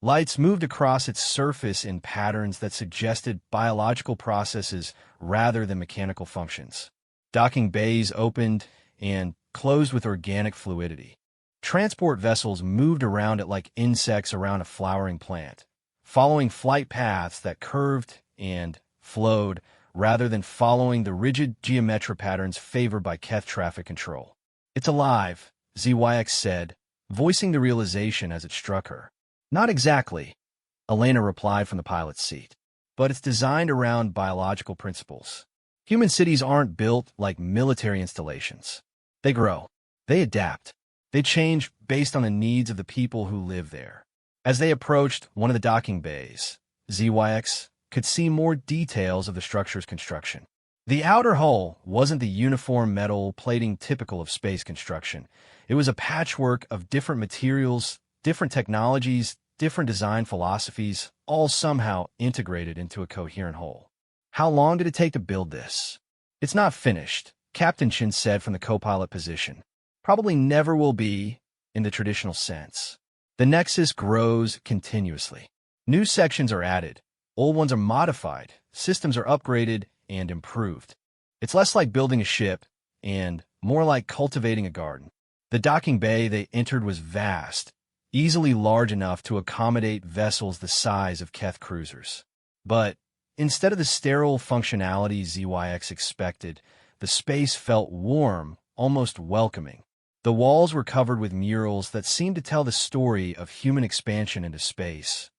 [SPEAKER 1] Lights moved across its surface in patterns that suggested biological processes rather than mechanical functions. Docking bays opened and closed with organic fluidity. Transport vessels moved around it like insects around a flowering plant, following flight paths that curved and flowed rather than following the rigid geometric patterns favored by Keth traffic control. It's alive, ZYX said, voicing the realization as it struck her. Not exactly, Elena replied from the pilot's seat, but it's designed around biological principles. Human cities aren't built like military installations. They grow. They adapt. They change based on the needs of the people who live there. As they approached one of the docking bays, ZYX could see more details of the structure's construction. The outer hull wasn't the uniform metal plating typical of space construction. It was a patchwork of different materials, different technologies, different design philosophies, all somehow integrated into a coherent whole. How long did it take to build this? It's not finished, Captain Chin said from the co-pilot position. Probably never will be, in the traditional sense. The Nexus grows continuously. New sections are added. Old ones are modified, systems are upgraded and improved. It's less like building a ship and more like cultivating a garden. The docking bay they entered was vast, easily large enough to accommodate vessels the size of Keth cruisers. But instead of the sterile functionality ZYX expected, the space felt warm, almost welcoming. The walls were covered with murals that seemed to tell the story of human expansion into space.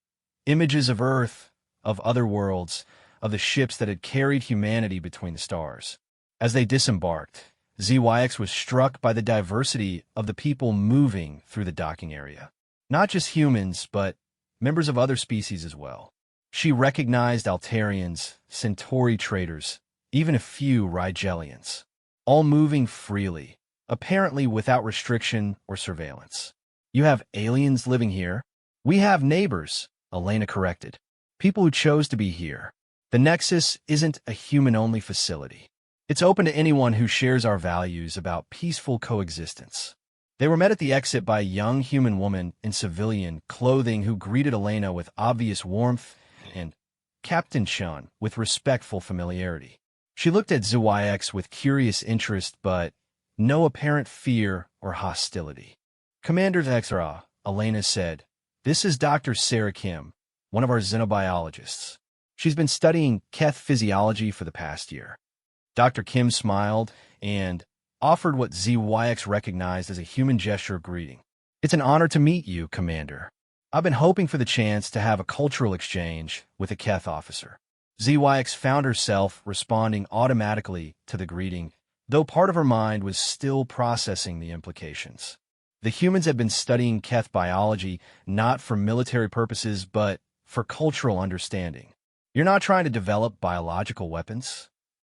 [SPEAKER 1] Images of Earth, of other worlds, of the ships that had carried humanity between the stars. As they disembarked, ZYX was struck by the diversity of the people moving through the docking area. Not just humans, but members of other species as well. She recognized Altarians, Centauri traders, even a few Rigelians, all moving freely, apparently without restriction or surveillance. You have aliens living here? We have neighbors, Elena corrected. People who chose to be here. The Nexus isn't a human-only facility. It's open to anyone who shares our values about peaceful coexistence. They were met at the exit by a young human woman in civilian clothing who greeted Elena with obvious warmth and Captain Chun with respectful familiarity. She looked at ZYX with curious interest but no apparent fear or hostility. Commander Exra, Elena said, "This is Dr. Sarah Kim, one of our xenobiologists. She's been studying Keth physiology for the past year." Dr. Kim smiled and offered what ZYX recognized as a human gesture of greeting. "It's an honor to meet you, Commander. I've been hoping for the chance to have a cultural exchange with a Keth officer." ZYX found herself responding automatically to the greeting, though part of her mind was still processing the implications. The humans had been studying Keth biology not for military purposes, but for cultural understanding. "You're not trying to develop biological weapons?"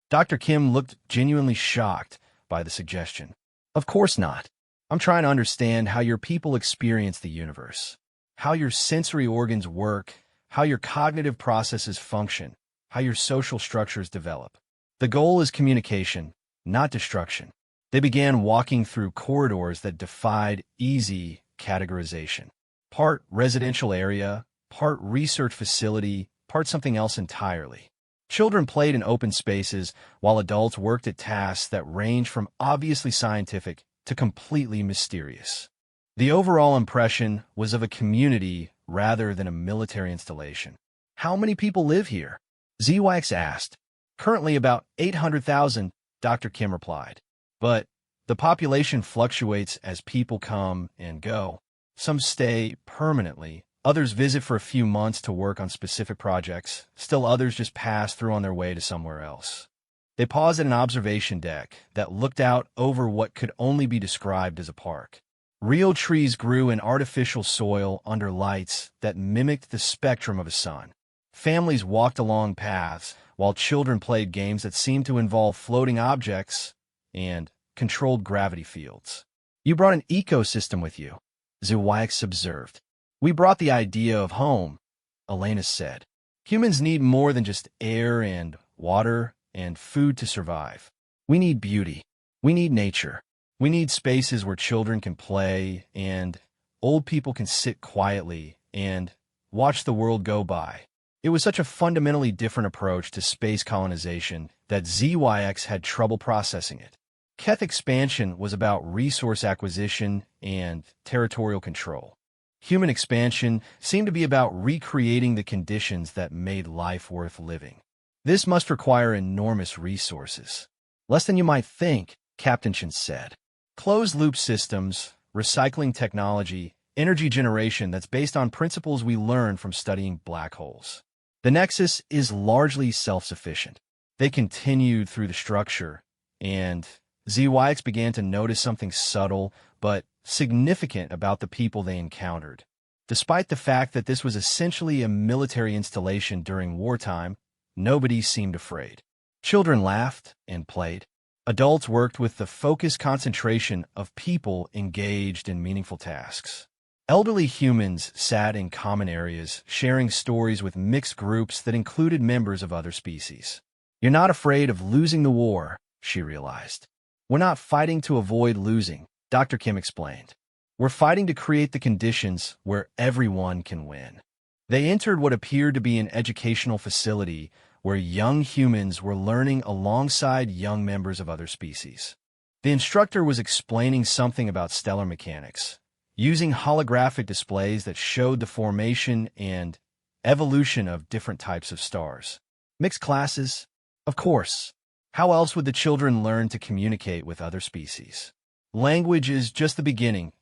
[SPEAKER 1] Dr. Kim looked genuinely shocked by the suggestion. "Of course not. I'm trying to understand how your people experience the universe, how your sensory organs work, how your cognitive processes function, how your social structures develop. The goal is communication, not destruction." They began walking through corridors that defied easy categorization. Part residential area, part research facility, part something else entirely. Children played in open spaces while adults worked at tasks that ranged from obviously scientific to completely mysterious. The overall impression was of a community rather than a military installation. "How many people live here?" ZYX asked. "Currently about 800,000, Dr. Kim replied. "But the population fluctuates as people come and go. Some stay permanently, others visit for a few months to work on specific projects, still others just pass through on their way to somewhere else." They paused at an observation deck that looked out over what could only be described as a park. Real trees grew in artificial soil under lights that mimicked the spectrum of a sun. Families walked along paths, while children played games that seemed to involve floating objects and controlled gravity fields. "You brought an ecosystem with you," ZYX observed. "We brought the idea of home," Elena said. "Humans need more than just air and water and food to survive. We need beauty. We need nature. We need spaces where children can play and old people can sit quietly and watch the world go by." It was such a fundamentally different approach to space colonization that ZYX had trouble processing it. Keth expansion was about resource acquisition and territorial control. Human expansion seemed to be about recreating the conditions that made life worth living. This must require enormous resources. "Less than you might think," Captain Chen said. "Closed-loop systems, recycling technology, energy generation that's based on principles we learned from studying black holes. The Nexus is largely self-sufficient." They continued through the structure, and ZYX began to notice something subtle but significant about the people they encountered. Despite the fact that this was essentially a military installation during wartime, nobody seemed afraid. Children laughed and played. Adults worked with the focused concentration of people engaged in meaningful tasks. Elderly humans sat in common areas, sharing stories with mixed groups that included members of other species. "You're not afraid of losing the war," she realized. "We're not fighting to avoid losing," Dr. Kim explained. "We're fighting to create the conditions where everyone can win." They entered what appeared to be an educational facility where young humans were learning alongside young members of other species. The instructor was explaining something about stellar mechanics, using holographic displays that showed the formation and evolution of different types of stars. Mixed classes? Of course. How else would the children learn to communicate with other species? Language is just the beginning.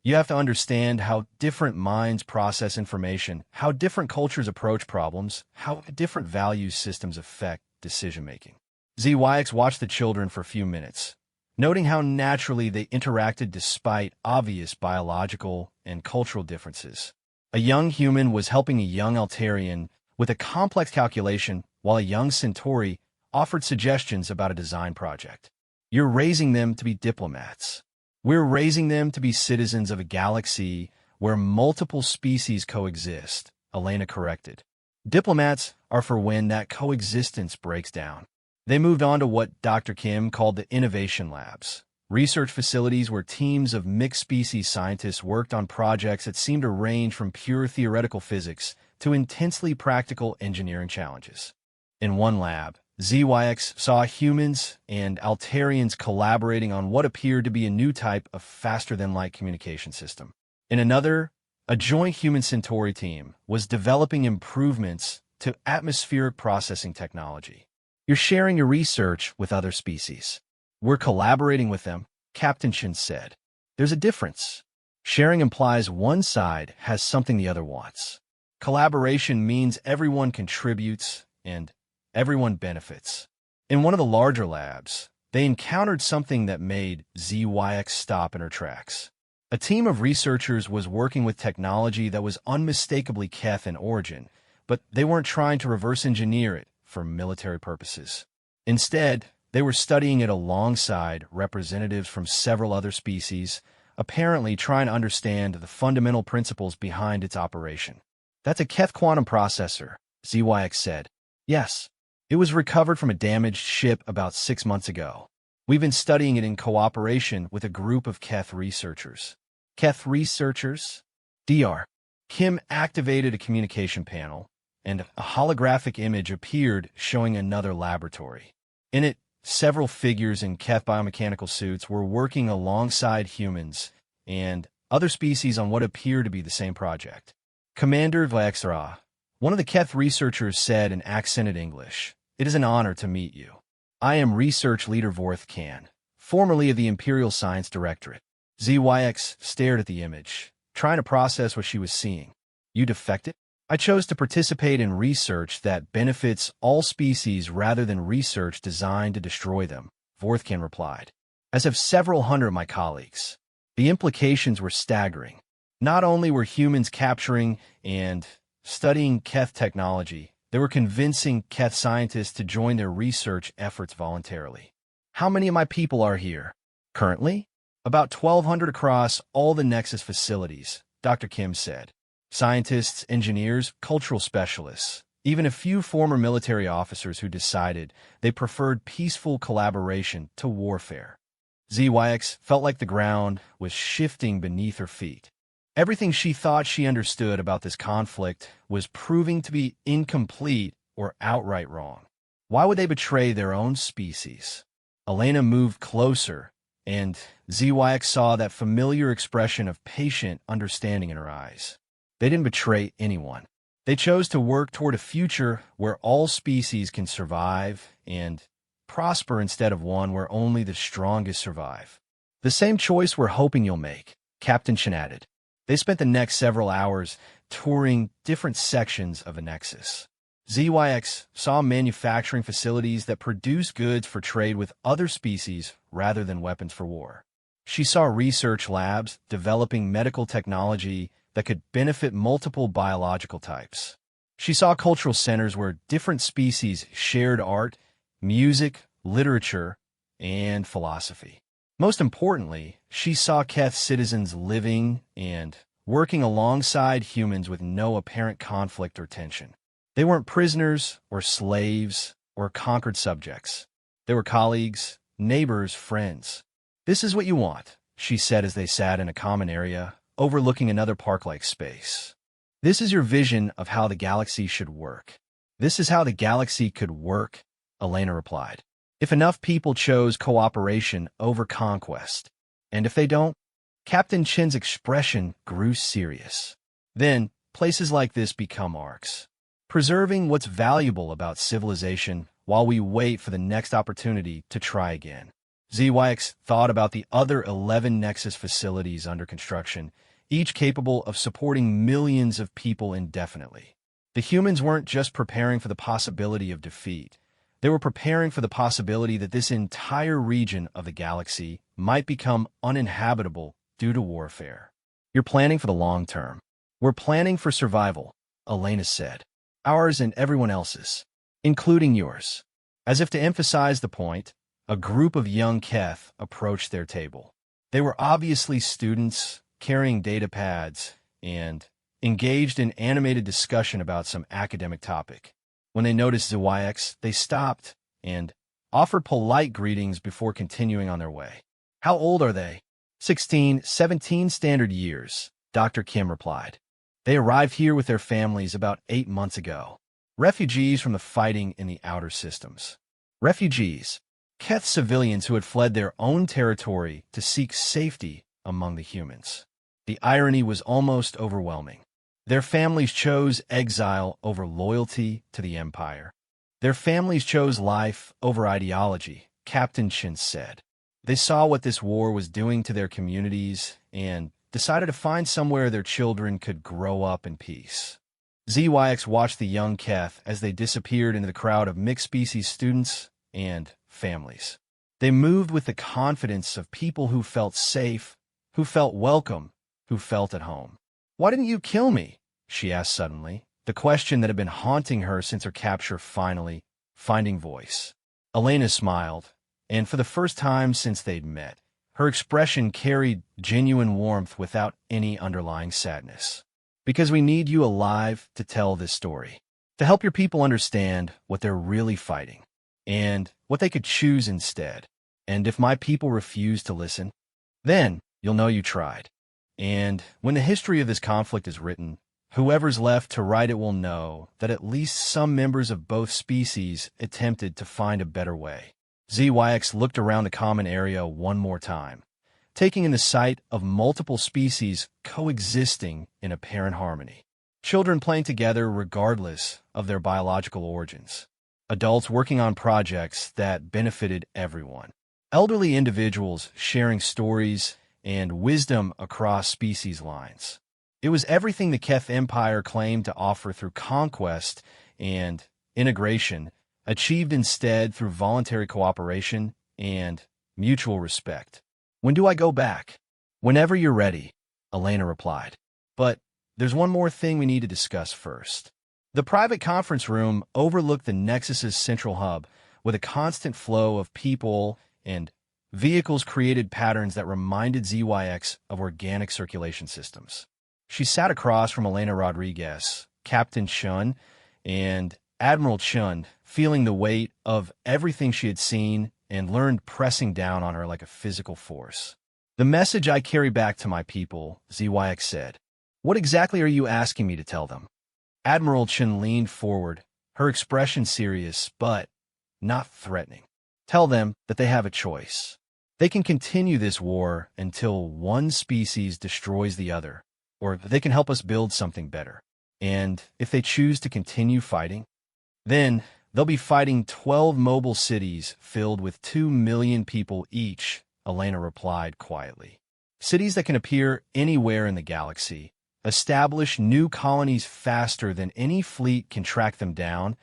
[SPEAKER 1] You have to understand how different minds process information, how different cultures approach problems, how different value systems affect decision-making. ZYX watched the children for a few minutes, noting how naturally they interacted despite obvious biological and cultural differences. A young human was helping a young Altarian with a complex calculation, while a young Centauri offered suggestions about a design project. "You're raising them to be diplomats. We're raising them to be citizens of a galaxy where multiple species coexist," Elena corrected. "Diplomats are for when that coexistence breaks down." They moved on to what Dr. Kim called the innovation labs, research facilities where teams of mixed-species scientists worked on projects that seemed to range from pure theoretical physics to intensely practical engineering challenges. In one lab, ZYX saw humans and Altarians collaborating on what appeared to be a new type of faster-than-light communication system. In another, a joint human-Centauri team was developing improvements to atmospheric processing technology. You're sharing your research with other species. We're collaborating with them, Captain Chin said. There's a difference. Sharing implies one side has something the other wants. Collaboration means everyone contributes and everyone benefits. In one of the larger labs, they encountered something that made ZYX stop in her tracks. A team of researchers was working with technology that was unmistakably Keth in origin, but they weren't trying to reverse engineer it for military purposes. Instead, they were studying it alongside representatives from several other species, apparently trying to understand the fundamental principles behind its operation. That's a Keth quantum processor, ZYX said. Yes. It was recovered from a damaged ship about 6 months ago. We've been studying it in cooperation with a group of Keth researchers. Keth researchers? Dr. Kim activated a communication panel, and a holographic image appeared showing another laboratory. In it, several figures in Keth biomechanical suits were working alongside humans and other species on what appeared to be the same project. Commander Vlaxra, one of the Keth researchers, said in accented English, "It is an honor to meet you. I am Research Leader Vorth Kan, formerly of the Imperial Science Directorate." ZYX stared at the image, trying to process what she was seeing. You defected? I chose to participate in research that benefits all species rather than research designed to destroy them, Vorthkan replied. As have several hundred of my colleagues. The implications were staggering. Not only were humans capturing and studying Keth technology, they were convincing Keth scientists to join their research efforts voluntarily. How many of my people are here? Currently? About 1,200 across all the Nexus facilities, Dr. Kim said. Scientists, engineers, cultural specialists, even a few former military officers who decided they preferred peaceful collaboration to warfare. ZYX felt like the ground was shifting beneath her feet. Everything she thought she understood about this conflict was proving to be incomplete or outright wrong. Why would they betray their own species? Elena moved closer, and ZYX saw that familiar expression of patient understanding in her eyes. They didn't betray anyone. They chose to work toward a future where all species can survive and prosper instead of one where only the strongest survive. The same choice we're hoping you'll make, Captain Chen added. They spent the next several hours touring different sections of the Nexus. ZYX saw manufacturing facilities that produce goods for trade with other species rather than weapons for war. She saw research labs developing medical technology that could benefit multiple biological types. She saw cultural centers where different species shared art, music, literature, and philosophy. Most importantly, she saw Keth citizens living and working alongside humans with no apparent conflict or tension. They weren't prisoners or slaves or conquered subjects. They were colleagues, neighbors, friends. This is what you want, she said as they sat in a common area, overlooking another park-like space. This is your vision of how the galaxy should work. This is how the galaxy could work, Elena replied. If enough people chose cooperation over conquest. And if they don't? Captain Chen's expression grew serious. Then, places like this become Orcs. Preserving what's valuable about civilization while we wait for the next opportunity to try again. ZYX thought about the other 11 Nexus facilities under construction, each capable of supporting millions of people indefinitely. The humans weren't just preparing for the possibility of defeat. They were preparing for the possibility that this entire region of the galaxy might become uninhabitable due to warfare. You're planning for the long term. We're planning for survival, Elena said. Ours and everyone else's, including yours. As if to emphasize the point, a group of young Keth approached their table. They were obviously students, carrying data pads, and engaged in animated discussion about some academic topic. When they noticed ZYX, they stopped and offered polite greetings before continuing on their way. How old are they? 16, 17 standard years, Dr. Kim replied. They arrived here with their families about 8 months ago. Refugees from the fighting in the outer systems. Refugees, Keth civilians who had fled their own territory to seek safety among the humans. The irony was almost overwhelming. Their families chose exile over loyalty to the Empire. Their families chose life over ideology, Captain Chin said. They saw what this war was doing to their communities and decided to find somewhere their children could grow up in peace. ZYX watched the young Keth as they disappeared into the crowd of mixed-species students and families. They moved with the confidence of people who felt safe, who felt welcome, who felt at home. "Why didn't you kill me?" she asked suddenly, the question that had been haunting her since her capture finally finding voice. Elena smiled, and for the first time since they'd met, her expression carried genuine warmth without any underlying sadness. "Because we need you alive to tell this story, to help your people understand what they're really fighting, and what they could choose instead. And if my people refuse to listen, then you'll know you tried. And when the history of this conflict is written, whoever's left to write it will know that at least some members of both species attempted to find a better way." ZYX looked around the common area one more time, taking in the sight of multiple species coexisting in apparent harmony. Children playing together regardless of their biological origins. Adults working on projects that benefited everyone. Elderly individuals sharing stories and wisdom across species lines. It was everything the Keth Empire claimed to offer through conquest and integration, achieved instead through voluntary cooperation and mutual respect. "When do I go back?" "Whenever you're ready," Elena replied. "But there's one more thing we need to discuss first." The private conference room overlooked the Nexus's central hub, with a constant flow of people and vehicles created patterns that reminded ZYX of organic circulation systems. She sat across from Elena Rodriguez, Captain Chun, and Admiral Chun, feeling the weight of everything she had seen and learned pressing down on her like a physical force. "The message I carry back to my people," ZYX said. "What exactly are you asking me to tell them?" Admiral Chun leaned forward, her expression serious but not threatening. "Tell them that they have a choice. They can continue this war until one species destroys the other, or they can help us build something better. And if they choose to continue fighting, then they'll be fighting 12 mobile cities filled with 2 million people each," Elena replied quietly. "Cities that can appear anywhere in the galaxy, establish new colonies faster than any fleet can track them down,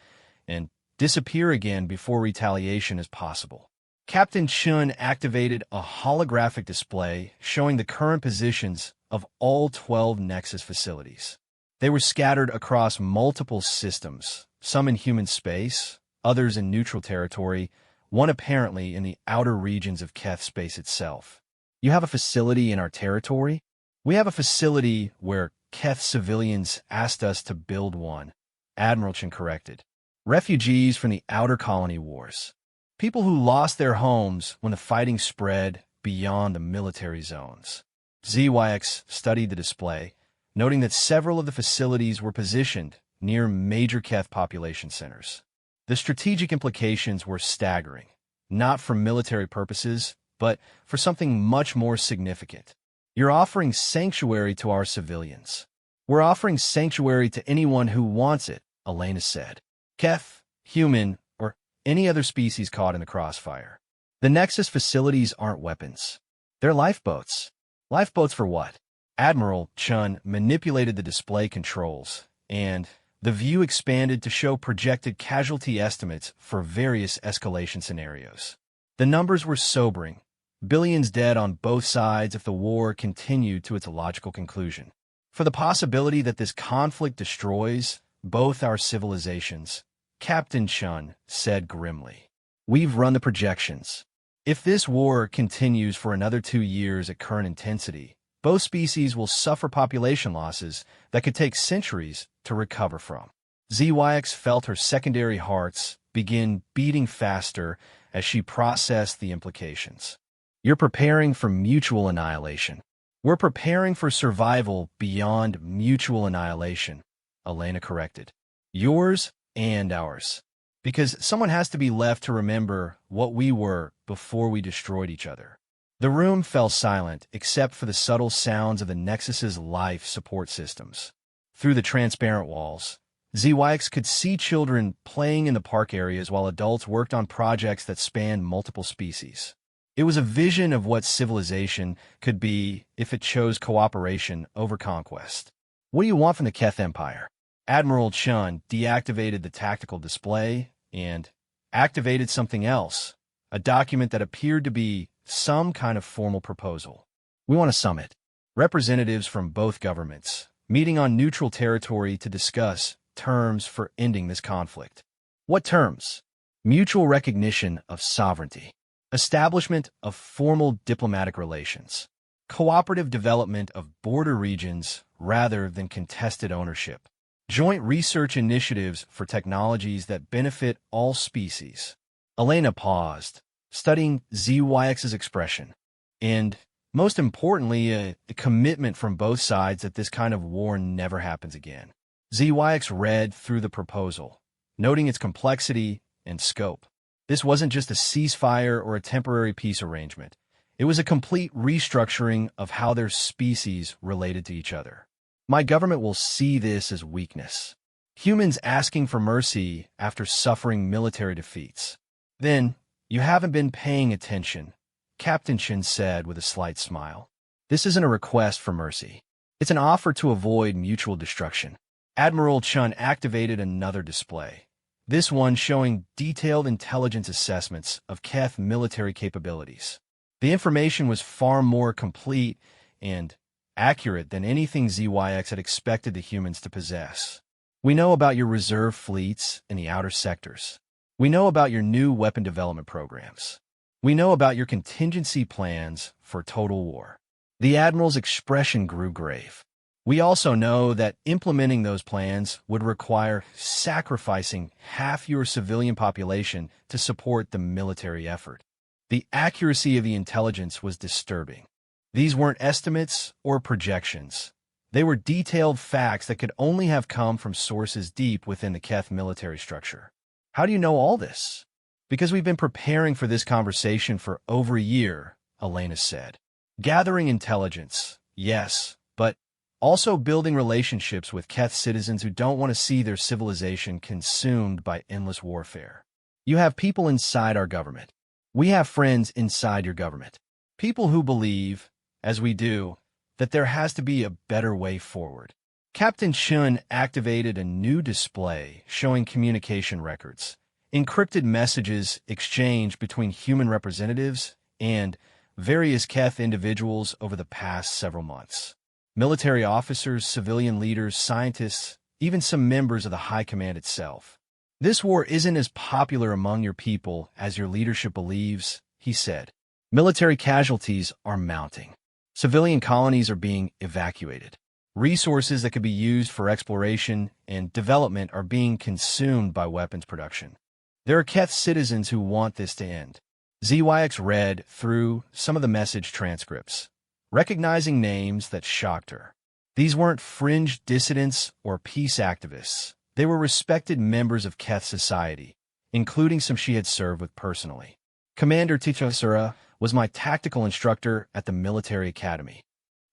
[SPEAKER 1] and disappear again before retaliation is possible." Captain Chun activated a holographic display showing the current positions of all 12 Nexus facilities. They were scattered across multiple systems, some in human space, others in neutral territory, one apparently in the outer regions of Keth space itself. "You have a facility in our territory?" "We have a facility where Keth civilians asked us to build one," Admiral Chen corrected. "Refugees from the outer colony wars. People who lost their homes when the fighting spread beyond the military zones." ZYX studied the display, noting that several of the facilities were positioned near major Keth population centers. The strategic implications were staggering, not for military purposes, but for something much more significant. "You're offering sanctuary to our civilians." "We're offering sanctuary to anyone who wants it," Elena said. "Keth, human, or any other species caught in the crossfire. The Nexus facilities aren't weapons. They're lifeboats." "Lifeboats for what?" Admiral Chun manipulated the display controls, and the view expanded to show projected casualty estimates for various escalation scenarios. The numbers were sobering. Billions dead on both sides if the war continued to its logical conclusion. For the possibility that this conflict destroys both our civilizations, Captain Chun said grimly. "We've run the projections. If this war continues for another 2 years at current intensity, both species will suffer population losses that could take centuries to recover from." ZYX felt her secondary hearts begin beating faster as she processed the implications. "You're preparing for mutual annihilation." "We're preparing for survival beyond mutual annihilation," Elena corrected. "Yours and ours." Because someone has to be left to remember what we were before we destroyed each other. The room fell silent, except for the subtle sounds of the Nexus's life support systems. Through the transparent walls, ZYX could see children playing in the park areas while adults worked on projects that spanned multiple species. It was a vision of what civilization could be if it chose cooperation over conquest. What do you want from the Keth Empire? Admiral Chun deactivated the tactical display and activated something else, a document that appeared to be some kind of formal proposal. We want a summit. Representatives from both governments, meeting on neutral territory to discuss terms for ending this conflict. What terms? Mutual recognition of sovereignty, establishment of formal diplomatic relations, cooperative development of border regions rather than contested ownership, joint research initiatives for technologies that benefit all species. Elena paused, studying ZYX's expression, and, most importantly, a commitment from both sides that this kind of war never happens again. ZYX read through the proposal, noting its complexity and scope. This wasn't just a ceasefire or a temporary peace arrangement. It was a complete restructuring of how their species related to each other. My government will see this as weakness. Humans asking for mercy after suffering military defeats. Then, you haven't been paying attention, Captain Chin said with a slight smile. This isn't a request for mercy. It's an offer to avoid mutual destruction. Admiral Chun activated another display, this one showing detailed intelligence assessments of Keth military capabilities. The information was far more complete and accurate than anything ZYX had expected the humans to possess. We know about your reserve fleets in the outer sectors. We know about your new weapon development programs. We know about your contingency plans for total war. The Admiral's expression grew grave. We also know that implementing those plans would require sacrificing half your civilian population to support the military effort. The accuracy of the intelligence was disturbing. These weren't estimates or projections. They were detailed facts that could only have come from sources deep within the Keth military structure. How do you know all this? Because we've been preparing for this conversation for over a year, Elena said. Gathering intelligence, yes, but also building relationships with Keth citizens who don't want to see their civilization consumed by endless warfare. You have people inside our government. We have friends inside your government. People who believe, as we do, that there has to be a better way forward. Captain Chun activated a new display showing communication records, encrypted messages exchanged between human representatives and various Keth individuals over the past several months. Military officers, civilian leaders, scientists, even some members of the High Command itself. This war isn't as popular among your people as your leadership believes, he said. Military casualties are mounting. Civilian colonies are being evacuated. Resources that could be used for exploration and development are being consumed by weapons production. There are Keth citizens who want this to end. ZYX read through some of the message transcripts, recognizing names that shocked her. These weren't fringe dissidents or peace activists. They were respected members of Keth society, including some she had served with personally. Commander Tichasura was my tactical instructor at the military academy.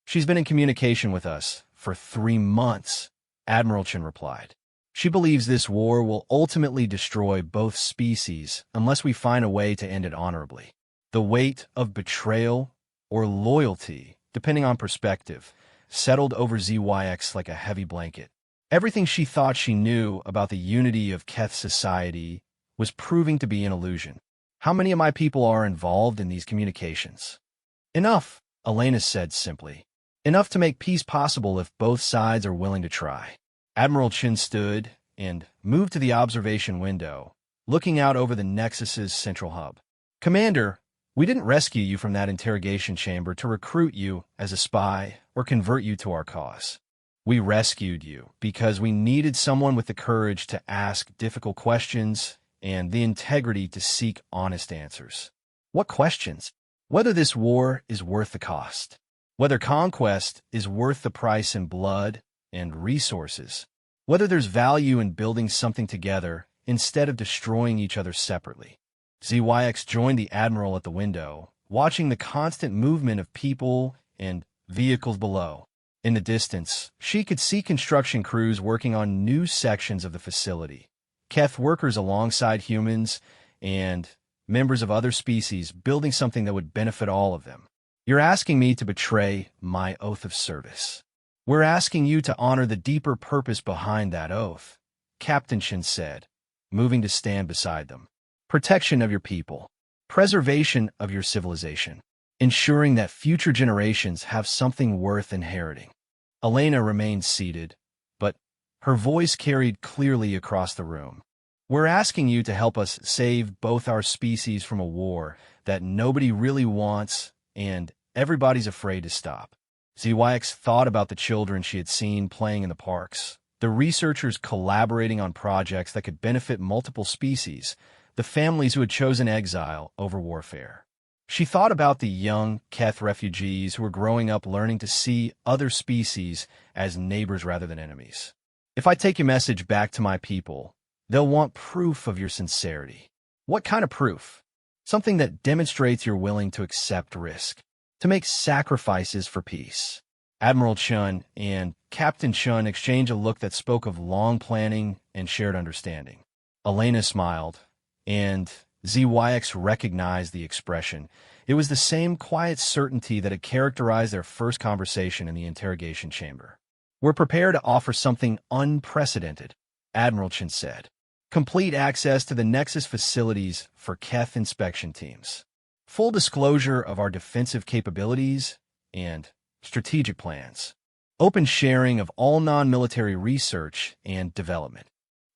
[SPEAKER 1] She's been in communication with us for 3 months, Admiral Chin replied. She believes this war will ultimately destroy both species unless we find a way to end it honorably. The weight of betrayal or loyalty, depending on perspective, settled over ZYX like a heavy blanket. Everything she thought she knew about the unity of Keth society was proving to be an illusion. How many of my people are involved in these communications? Enough, Elena said simply. Enough to make peace possible if both sides are willing to try. Admiral Chin stood and moved to the observation window, looking out over the Nexus's central hub. Commander, we didn't rescue you from that interrogation chamber to recruit you as a spy or convert you to our cause. We rescued you because we needed someone with the courage to ask difficult questions and the integrity to seek honest answers. What questions? Whether this war is worth the cost. Whether conquest is worth the price in blood and resources. Whether there's value in building something together instead of destroying each other separately. ZYX joined the Admiral at the window, watching the constant movement of people and vehicles below. In the distance, she could see construction crews working on new sections of the facility. Keth workers alongside humans and members of other species building something that would benefit all of them. You're asking me to betray my oath of service. We're asking you to honor the deeper purpose behind that oath, Captain Shin said, moving to stand beside them. Protection of your people, preservation of your civilization, ensuring that future generations have something worth inheriting. Elena remained seated, but her voice carried clearly across the room. We're asking you to help us save both our species from a war that nobody really wants and everybody's afraid to stop. ZYX thought about the children she had seen playing in the parks, the researchers collaborating on projects that could benefit multiple species, the families who had chosen exile over warfare. She thought about the young Keth refugees who were growing up learning to see other species as neighbors rather than enemies. If I take your message back to my people, they'll want proof of your sincerity. What kind of proof? Something that demonstrates you're willing to accept risk, to make sacrifices for peace. Admiral Chun and Captain Chun exchanged a look that spoke of long planning and shared understanding. Elena smiled, and ZYX recognized the expression. It was the same quiet certainty that had characterized their first conversation in the interrogation chamber. We're prepared to offer something unprecedented, Admiral Chun said. Complete access to the Nexus facilities for Keth inspection teams. Full disclosure of our defensive capabilities and strategic plans. Open sharing of all non-military research and development.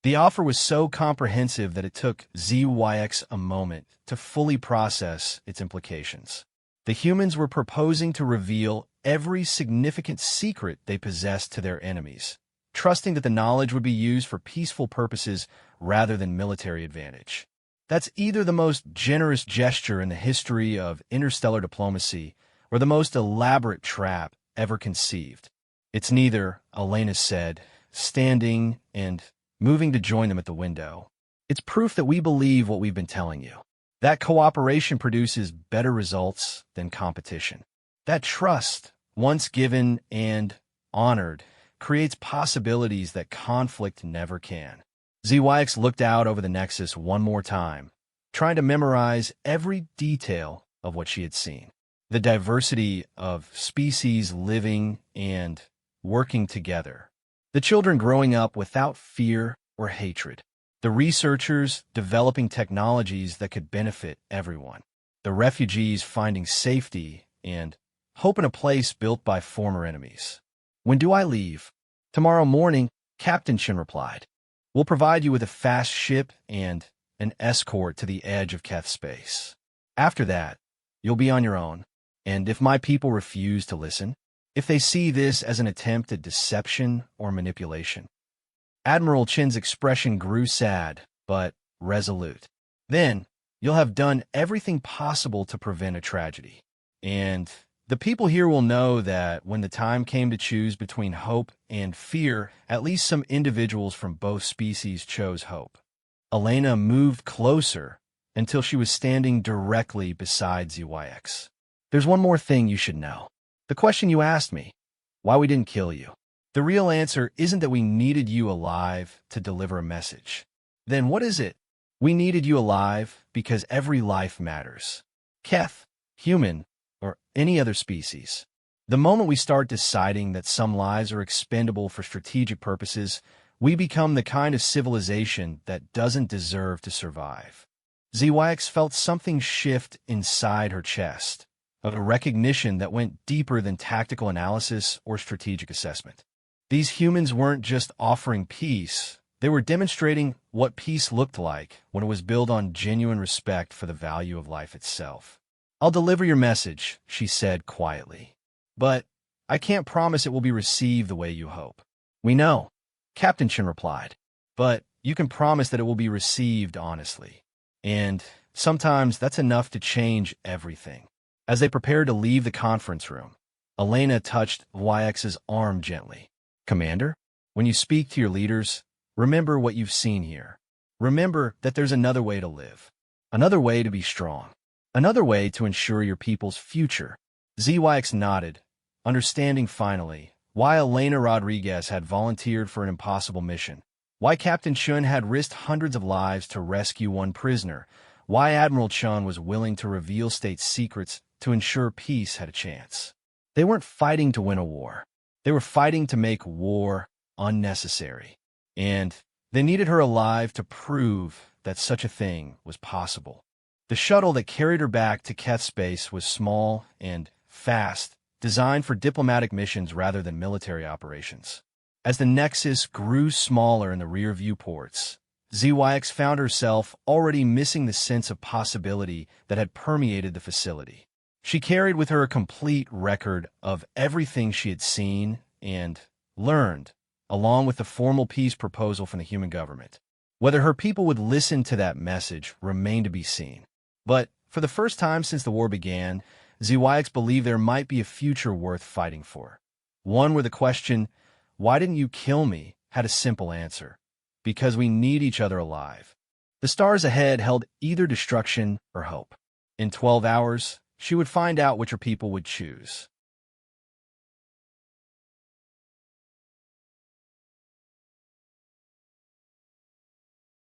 [SPEAKER 1] The offer was so comprehensive that it took ZYX a moment to fully process its implications. The humans were proposing to reveal every significant secret they possessed to their enemies, trusting that the knowledge would be used for peaceful purposes rather than military advantage. That's either the most generous gesture in the history of interstellar diplomacy or the most elaborate trap ever conceived. It's neither, Elena said, standing and moving to join them at the window. It's proof that we believe what we've been telling you. That cooperation produces better results than competition. That trust, once given and honored, creates possibilities that conflict never can. ZYX looked out over the Nexus one more time, trying to memorize every detail of what she had seen. The diversity of species living and working together. The children growing up without fear or hatred. The researchers developing technologies that could benefit everyone. The refugees finding safety and hope in a place built by former enemies. When do I leave? Tomorrow morning, Captain Shin replied. We'll provide you with a fast ship and an escort to the edge of Keth space. After that, you'll be on your own. And if my people refuse to listen, if they see this as an attempt at deception or manipulation. Admiral Chin's expression grew sad, but resolute. Then, you'll have done everything possible to prevent a tragedy. And the people here will know that when the time came to choose between hope and fear, at least some individuals from both species chose hope. Elena moved closer until she was standing directly beside ZYX. There's one more thing you should know. The question you asked me, why we didn't kill you. The real answer isn't that we needed you alive to deliver a message. Then what is it? We needed you alive because every life matters. Keth, human, or any other species. The moment we start deciding that some lives are expendable for strategic purposes, we become the kind of civilization that doesn't deserve to survive. ZYX felt something shift inside her chest. A recognition that went deeper than tactical analysis or strategic assessment. These humans weren't just offering peace, they were demonstrating what peace looked like when it was built on genuine respect for the value of life itself. I'll deliver your message, she said quietly. But I can't promise it will be received the way you hope. We know, Captain Chin replied. But you can promise that it will be received honestly. And sometimes that's enough to change everything. As they prepared to leave the conference room, Elena touched YX's arm gently. Commander, when you speak to your leaders, remember what you've seen here. Remember that there's another way to live, another way to be strong, another way to ensure your people's future. ZYX nodded, understanding finally why Elena Rodriguez had volunteered for an impossible mission, why Captain Chun had risked hundreds of lives to rescue one prisoner, why Admiral Chun was willing to reveal state secrets to ensure peace had a chance. They weren't fighting to win a war. They were fighting to make war unnecessary. And they needed her alive to prove that such a thing was possible. The shuttle that carried her back to Keth space was small and fast, designed for diplomatic missions rather than military operations. As the Nexus grew smaller in the rear viewports, ZYX found herself already missing the sense of possibility that had permeated the facility. She carried with her a complete record of everything she had seen and learned, along with the formal peace proposal from the human government. Whether her people would listen to that message remained to be seen. But for the first time since the war began, ZYX believed there might be a future worth fighting for. One where the question, "Why didn't you kill me?" had a simple answer. Because we need each other alive. The stars ahead held either destruction or hope. In 12 hours, she would find out which her people would choose.